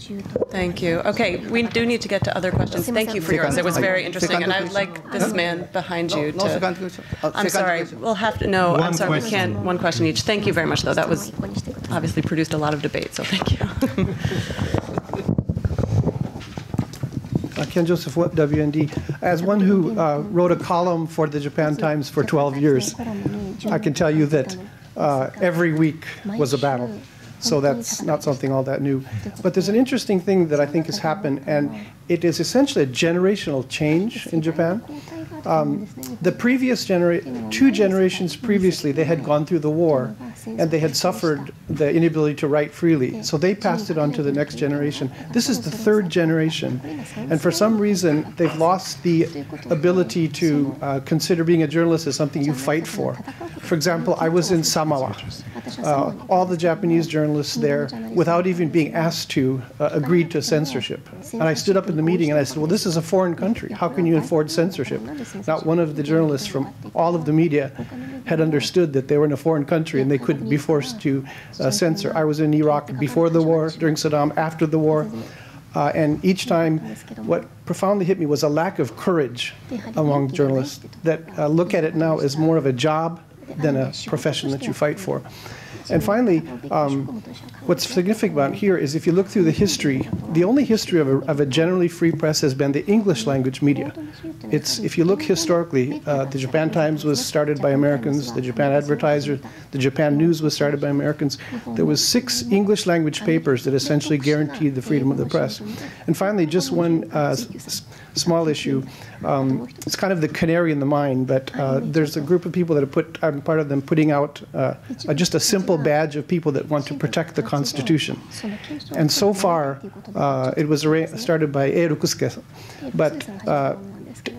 Thank you. Okay, we do need to get to other questions. Thank you for yours. It was very interesting. And I would like this man behind you to... I'm sorry, we'll have to... No, I'm sorry, we can't. One question each. Thank you very much, though. That was obviously produced a lot of debate, so thank you. Ken Joseph, WND. As one who wrote a column for the Japan Times for 12 years, I can tell you that every week was a battle. So that's not something all that new. But there's an interesting thing that I think has happened, and it is essentially a generational change in Japan. The previous two generations previously, they had gone through the war, and they had suffered the inability to write freely. So they passed it on to the next generation. This is the third generation. And for some reason, they've lost the ability to consider being a journalist as something you fight for. For example, I was in Samawa. All the Japanese journalists there, without even being asked to, agreed to censorship. And I stood up in the meeting and I said, well, this is a foreign country. How can you afford censorship? Not one of the journalists from all of the media had understood that they were in a foreign country and they couldn't be forced to censor. I was in Iraq before the war, during Saddam, after the war. And each time, what profoundly hit me was a lack of courage among journalists that look at it now as more of a job than a profession that you fight for. And finally, what's significant about here is if you look through the history, the only history of a generally free press has been the English language media. If you look historically, the Japan Times was started by Americans, the Japan Advertiser, the Japan News was started by Americans. There was 6 English language papers that essentially guaranteed the freedom of the press. And finally, just one small issue. It's kind of the canary in the mine, but there's a group of people that I'm part of them, putting out just a simple badge of people that want to protect the Constitution. And so far, it was started by Rukusuke, but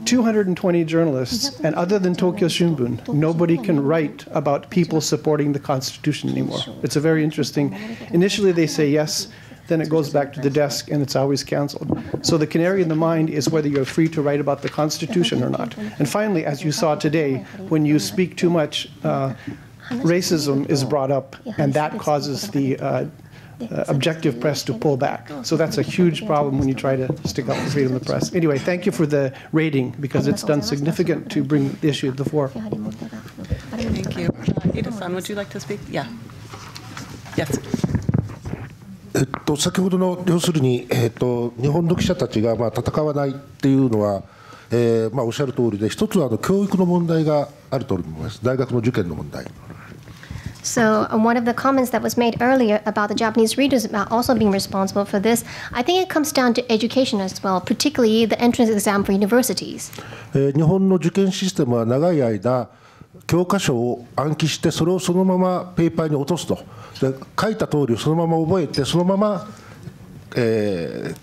220 journalists, and other than Tokyo Shimbun, nobody can write about people supporting the Constitution anymore. It's a very interesting. Initially, they say yes. Then it goes back to the desk and it's always canceled. So the canary in the mine is whether you're free to write about the Constitution or not. And finally, as you saw today, when you speak too much, racism is brought up, and that causes the objective press to pull back. So that's a huge problem when you try to stick up for freedom of the press. Anyway, thank you for the rating because it's done significant to bring the issue to the fore. Thank you. Ida-san, would you like to speak? Yeah. Yes. 先ほどの要するに、日本の記者たちが戦わないっていうのは、おっしゃる通りで、一つは教育の問題があると思います。大学の受験の問題。So one of the comments that was made earlier about the Japanese readers about also being responsible for this, I think it comes down to education as well, particularly the entrance exam for universities. 日本の受験システムは長い間教科書を暗記してそれをそのままペーパーに落とすと。で書いた通りをそのまま覚えてそのまま、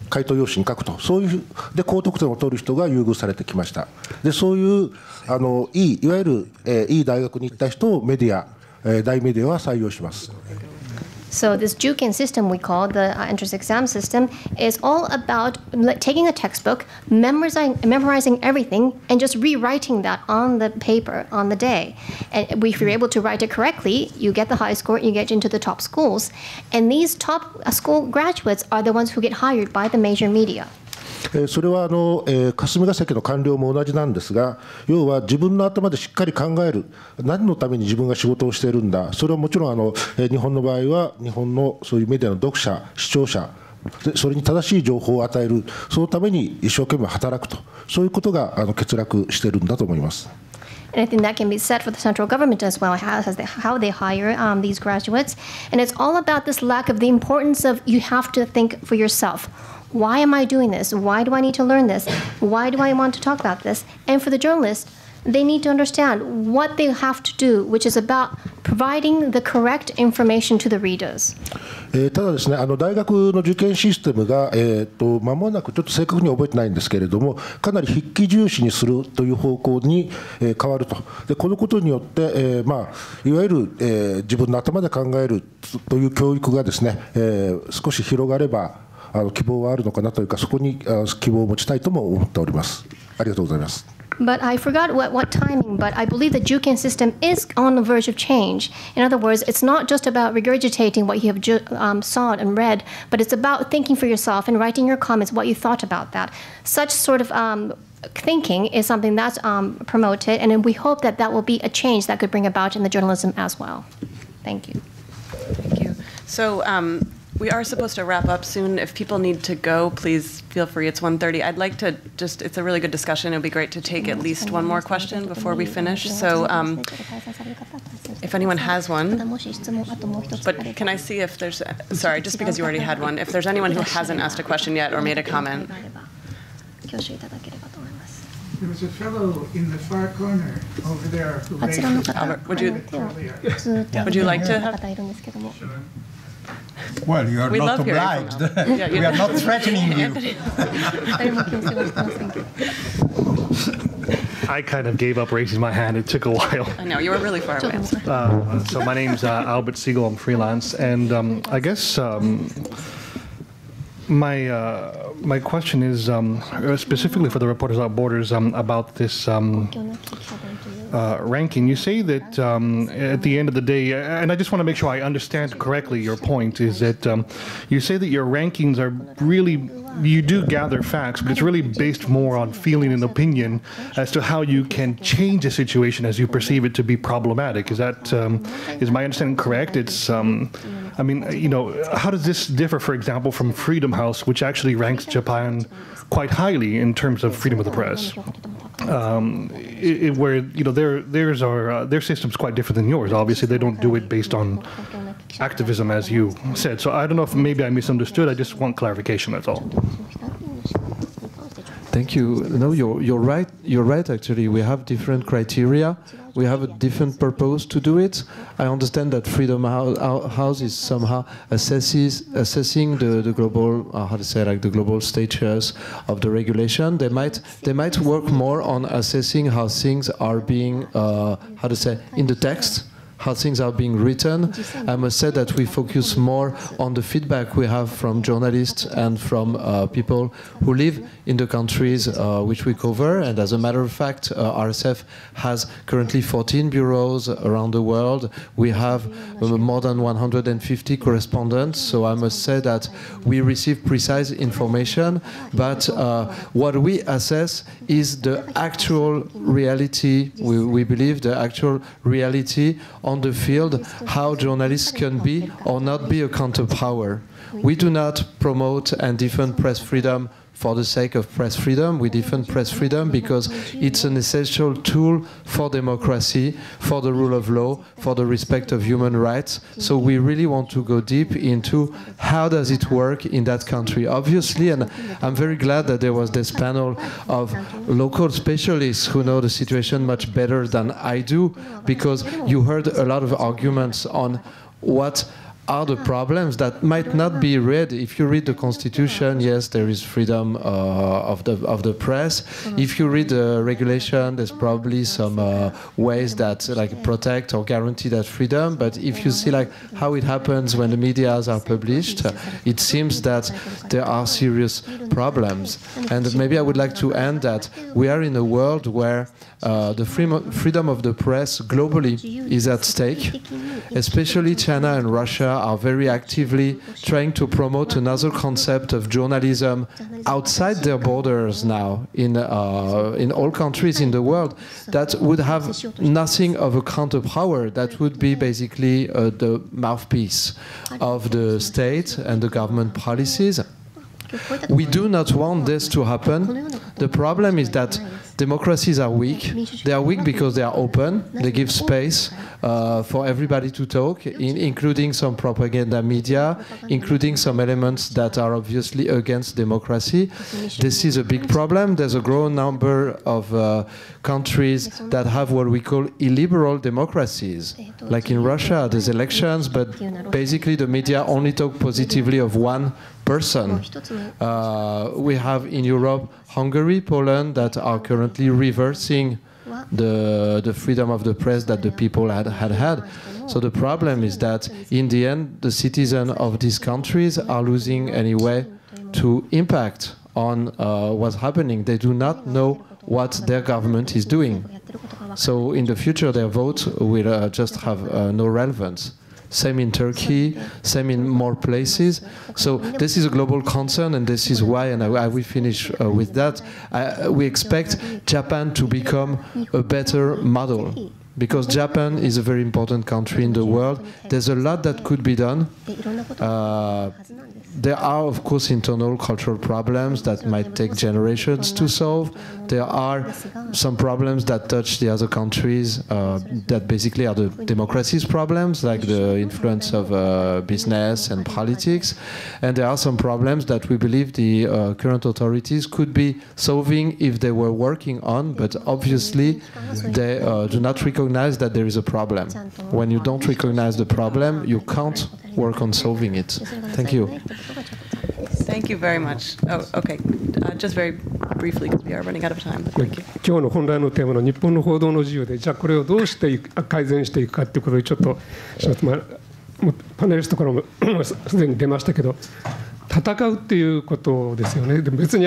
回答用紙に書くとそういうで高得点を取る人が優遇されてきました。でそういういわゆる、いい大学に行った人をメディア大メディアは採用します。So this Juken system we call the entrance exam system is all about taking a textbook, memorizing everything, and just rewriting that on the paper on the day. And if you're able to write it correctly, you get the high score, you get into the top schools. And these top school graduates are the ones who get hired by the major media. それは霞が関の官僚も同じなんですが、要は自分の頭でしっかり考える、何のために自分が仕事をしているんだ、それはもちろん日本の場合は、日本のそういうメディアの読者、視聴者、それに正しい情報を与える、そのために一生懸命働くと、そういうことが欠落しているんだと思います。And I think that can be said for the central government as well, how they hire these graduates. And it's all about this lack of the importance of you have to think for yourself. Why am I doing this? Why do I need to learn this? Why do I want to talk about this? And for the journalists, they need to understand what they have to do, which is about providing the correct information to the readers. ただですね、大学の受験システムが、間もなくちょっと正確には覚えてないんですけれども、かなり筆記重視にするという方向に、変わると。でこのことによって、いわゆる、自分の頭で考えるという教育がですね、少し広がれば希望はあるのかなというか、そこに希望を持ちたいとも思っております。ありがとうございます。But I forgot what timing, but I believe the Juken system is on the verge of change. In other words, it's not just about regurgitating what you have saw and read, but it's about thinking for yourself and writing your comments, what you thought about that. Such sort of thinking is something that's promoted, and we hope that that will be a change that could bring about in the journalism as well. Thank you. Thank you. So we are supposed to wrap up soon. If people need to go, please feel free. It's 1:30. I'd like to just, it's a really good discussion. It would be great to take at least one more question before we finish. So if anyone has one, but can I see if there's, sorry, just because you already had one, if there's anyone who hasn't asked a question yet or made a comment. There was a fellow in the far corner over there who raised Albert, would you like to have? Well, you are we not obliged. Yeah, we are not threatening you. I kind of gave up raising my hand. It took a while. I know, you were really far away. So my name's Albert Siegel. I'm freelance. And I guess my question is specifically for the Reporters Without Borders about this ranking. You say that at the end of the day, and I just want to make sure I understand correctly your point, is that you say that your rankings are really, you do gather facts, but it's really based more on feeling and opinion as to how you can change a situation as you perceive it to be problematic. Is that, is my understanding correct? It's, I mean, you know, how does this differ, for example, from Freedom House, which actually ranks Japan quite highly in terms of freedom of the press? Where, you know, their system's quite different than yours. Obviously, they don't do it based on activism, as you said. So I don't know if maybe I misunderstood. I just want clarification, that's all. Thank you. No, you're right. You're right. Actually, we have different criteria. We have a different purpose to do it. I understand that Freedom House is somehow assessing the global, how to say, like the global status of the regulation. They might work more on assessing how things are being, how to say, in the text. how things are being written. I must say that we focus more on the feedback we have from journalists and from people who live in the countries which we cover. And as a matter of fact, RSF has currently 14 bureaus around the world. We have more than 150 correspondents. So I must say that we receive precise information, but what we assess is the actual reality. We believe the actual reality on the field, how journalists can be or not be a counterpower. We do not promote and defend press freedom for the sake of press freedom. We defend press freedom because it's an essential tool for democracy, for the rule of law, for the respect of human rights. So we really want to go deep into how does it work in that country. Obviously, and I'm very glad that there was this panel of local specialists who know the situation much better than I do, because you heard a lot of arguments on what are the problems that might not be read. If you read the Constitution, yes, there is freedom of the press. If you read the regulation, there's probably some ways that like protect or guarantee that freedom. But if you see like how it happens when the medias are published, it seems that there are serious problems. And maybe I would like to end that we are in a world where the freedom of the press globally is at stake. Especially China and Russia are very actively trying to promote another concept of journalism outside their borders now in all countries in the world that would have nothing of a counterpower, that would be basically the mouthpiece of the state and the government policies. We do not want this to happen. The problem is that democracies are weak. They are weak because they are open. They give space for everybody to talk, including some propaganda media, including some elements that are obviously against democracy. This is a big problem. There's a growing number of countries that have what we call illiberal democracies. Like in Russia, there's elections, but basically the media only talk positively of one person. We have in Europe Hungary, Poland that are currently reversing the freedom of the press that the people had. So the problem is that in the end, the citizens of these countries are losing any way to impact on what's happening. They do not know what their government is doing. So in the future, their vote will just have no relevance. Same in Turkey, same in more places. So this is a global concern, and this is why, and I will finish with that, we expect Japan to become a better model. Because Japan is a very important country in the world. There's a lot that could be done. There are, of course, internal cultural problems that might take generations to solve. There are some problems that touch the other countries that basically are the democracy's problems, like the influence of business and politics. And there are some problems that we believe the current authorities could be solving if they were working on, but obviously they do not recognize that there is a problem. When you don't recognize the problem, you can't work on solving it. Thank you. Thank you very much. Oh, okay. Just very briefly, because we are running out of time. Thank you. 今日の本来のテーマの日本の報道の自由で、じゃあこれをどうして改善していくかということでちょっとパネリストからもすでに出ましたけど、戦うっていうことですよね。でも別に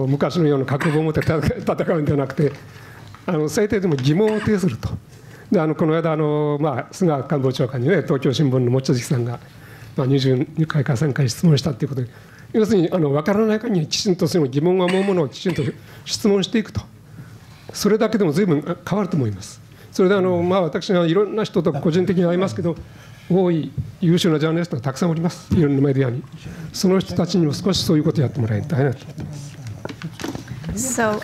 昔のような覚悟を持って戦うんではなくて、最低でも疑問を呈すると。でこの間菅官房長官にね、東京新聞の望月さんが22回か3回質問したということで、要するに分からない限りきちんとその疑問が思うものをきちんと質問していくと、それだけでも随分変わると思います。それで私はいろんな人と個人的に会いますけど、多い優秀なジャーナリストがたくさんおります、いろんなメディアに。その人たちにも少しそういうことをやってもらいたいなと思っています。So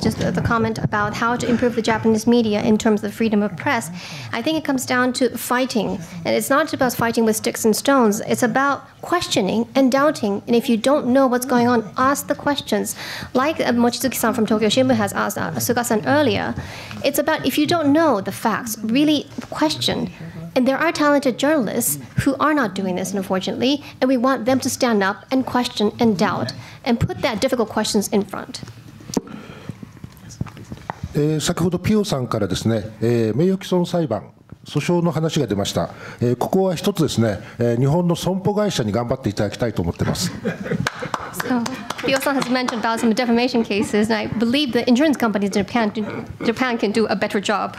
just the comment about how to improve the Japanese media in terms of freedom of press, I think it comes down to fighting. And it's not about fighting with sticks and stones. It's about questioning and doubting. And if you don't know what's going on, ask the questions. Like Mochizuki-san from Tokyo Shimbun has asked Suga-san earlier, it's about if you don't know the facts, really question. And there are talented journalists who are not doing this, unfortunately, and we want them to stand up and question and doubt and put that difficult questions in front. 先ほどピオさんからですね、名誉毀損裁判訴訟の話が出ました。ここは一つですね、日本の損保会社に頑張っていただきたいと思っています。So, Pio-san has mentioned about some defamation cases, and I believe the insurance companies in Japan can do a better job.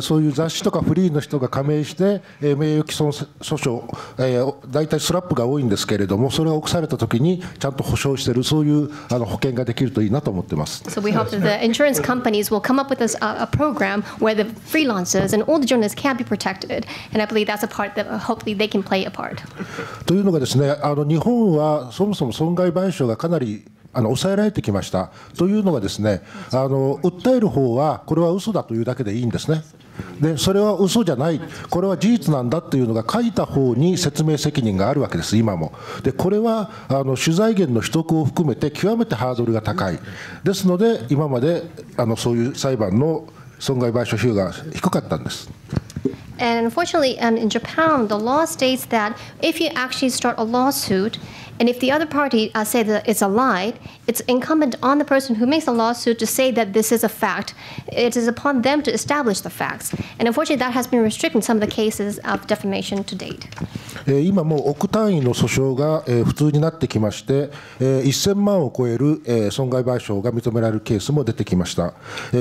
そういう雑誌とかフリーの人が加盟して、名誉毀損訴訟、大体スラップが多いんですけれども、それが起こされたときにちゃんと保証している、そういう保険ができるといいなと思っています。So we hope that the insurance companies will come up with a program where the freelancers and all the journalists can be protected, and I believe that's a part that hopefully they can play a part. というのがですね、日本はそもそも損害賠償がかなり抑えられてきました。というのがですね、訴える方はこれは嘘だというだけでいいんですね。でそれは嘘じゃない、これは事実なんだというのが書いた方に説明責任があるわけです、今も。でこれは取材源の取得を含めて極めてハードルが高いですので、今までそういう裁判の損害賠償費用が低かったんです。And unfortunately, in Japan, the law states that if you actually start a lawsuit, and if the other party say that it's a lie, it's incumbent on the person who makes a lawsuit to say that this is a fact. It is upon them to establish the facts. And unfortunately, that has been restricting some of the cases of defamation to date. 今もう億単位の訴訟が普通になってきまして、1000万を超える損害賠償が認められるケースも出てきました。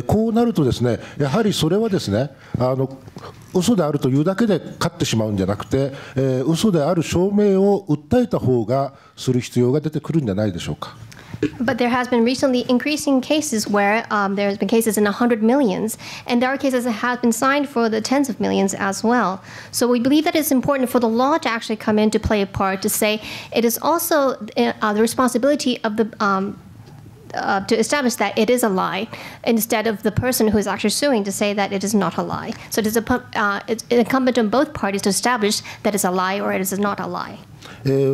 こうなるとですね、やはりそれはですね、嘘であるというだけで勝ってしまうんじゃなくて、嘘である証明を訴えた方がする必要が出てくるんじゃないでしょうか。But there has been recently increasing cases where there has been cases in 100 millions, and there are cases that have been signed for the tens of millions as well. So we believe that it's important for the law to actually come in to play a part, to say it is also the responsibility of the to establish that it is a lie, instead of the person who is actually suing to say that it is not a lie. So it is it's incumbent on both parties to establish that it's a lie or it is not a lie.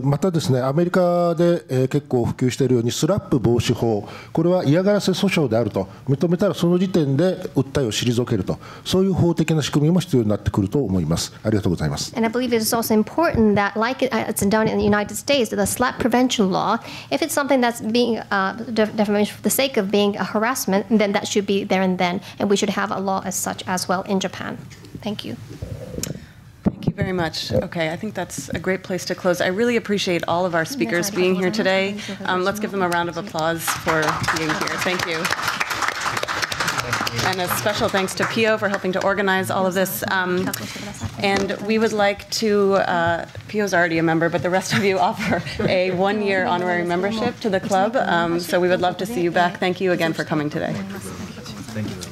またですね、アメリカで結構普及しているようにスラップ防止法、これは嫌がらせ訴訟であると認めたらその時点で訴えを退けると、そういう法的な仕組みも必要になってくると思います。ありがとうございます。And I believe it is also important that, like it's done in the United States, the slap prevention law, if it's something that's being defamation for the sake of being a harassment, then that should be there and then, and we should have a law as such as well in Japan. Thank you. Thank you very much. Okay, I think that's a great place to close. I really appreciate all of our speakers being here today. Let's give them a round of applause for being here. Thank you. And a special thanks to Pio for helping to organize all of this. And we would like to, Pio's already a member, but the rest of you offer a one-year honorary membership to the club. So we would love to see you back. Thank you again for coming today. Thank you.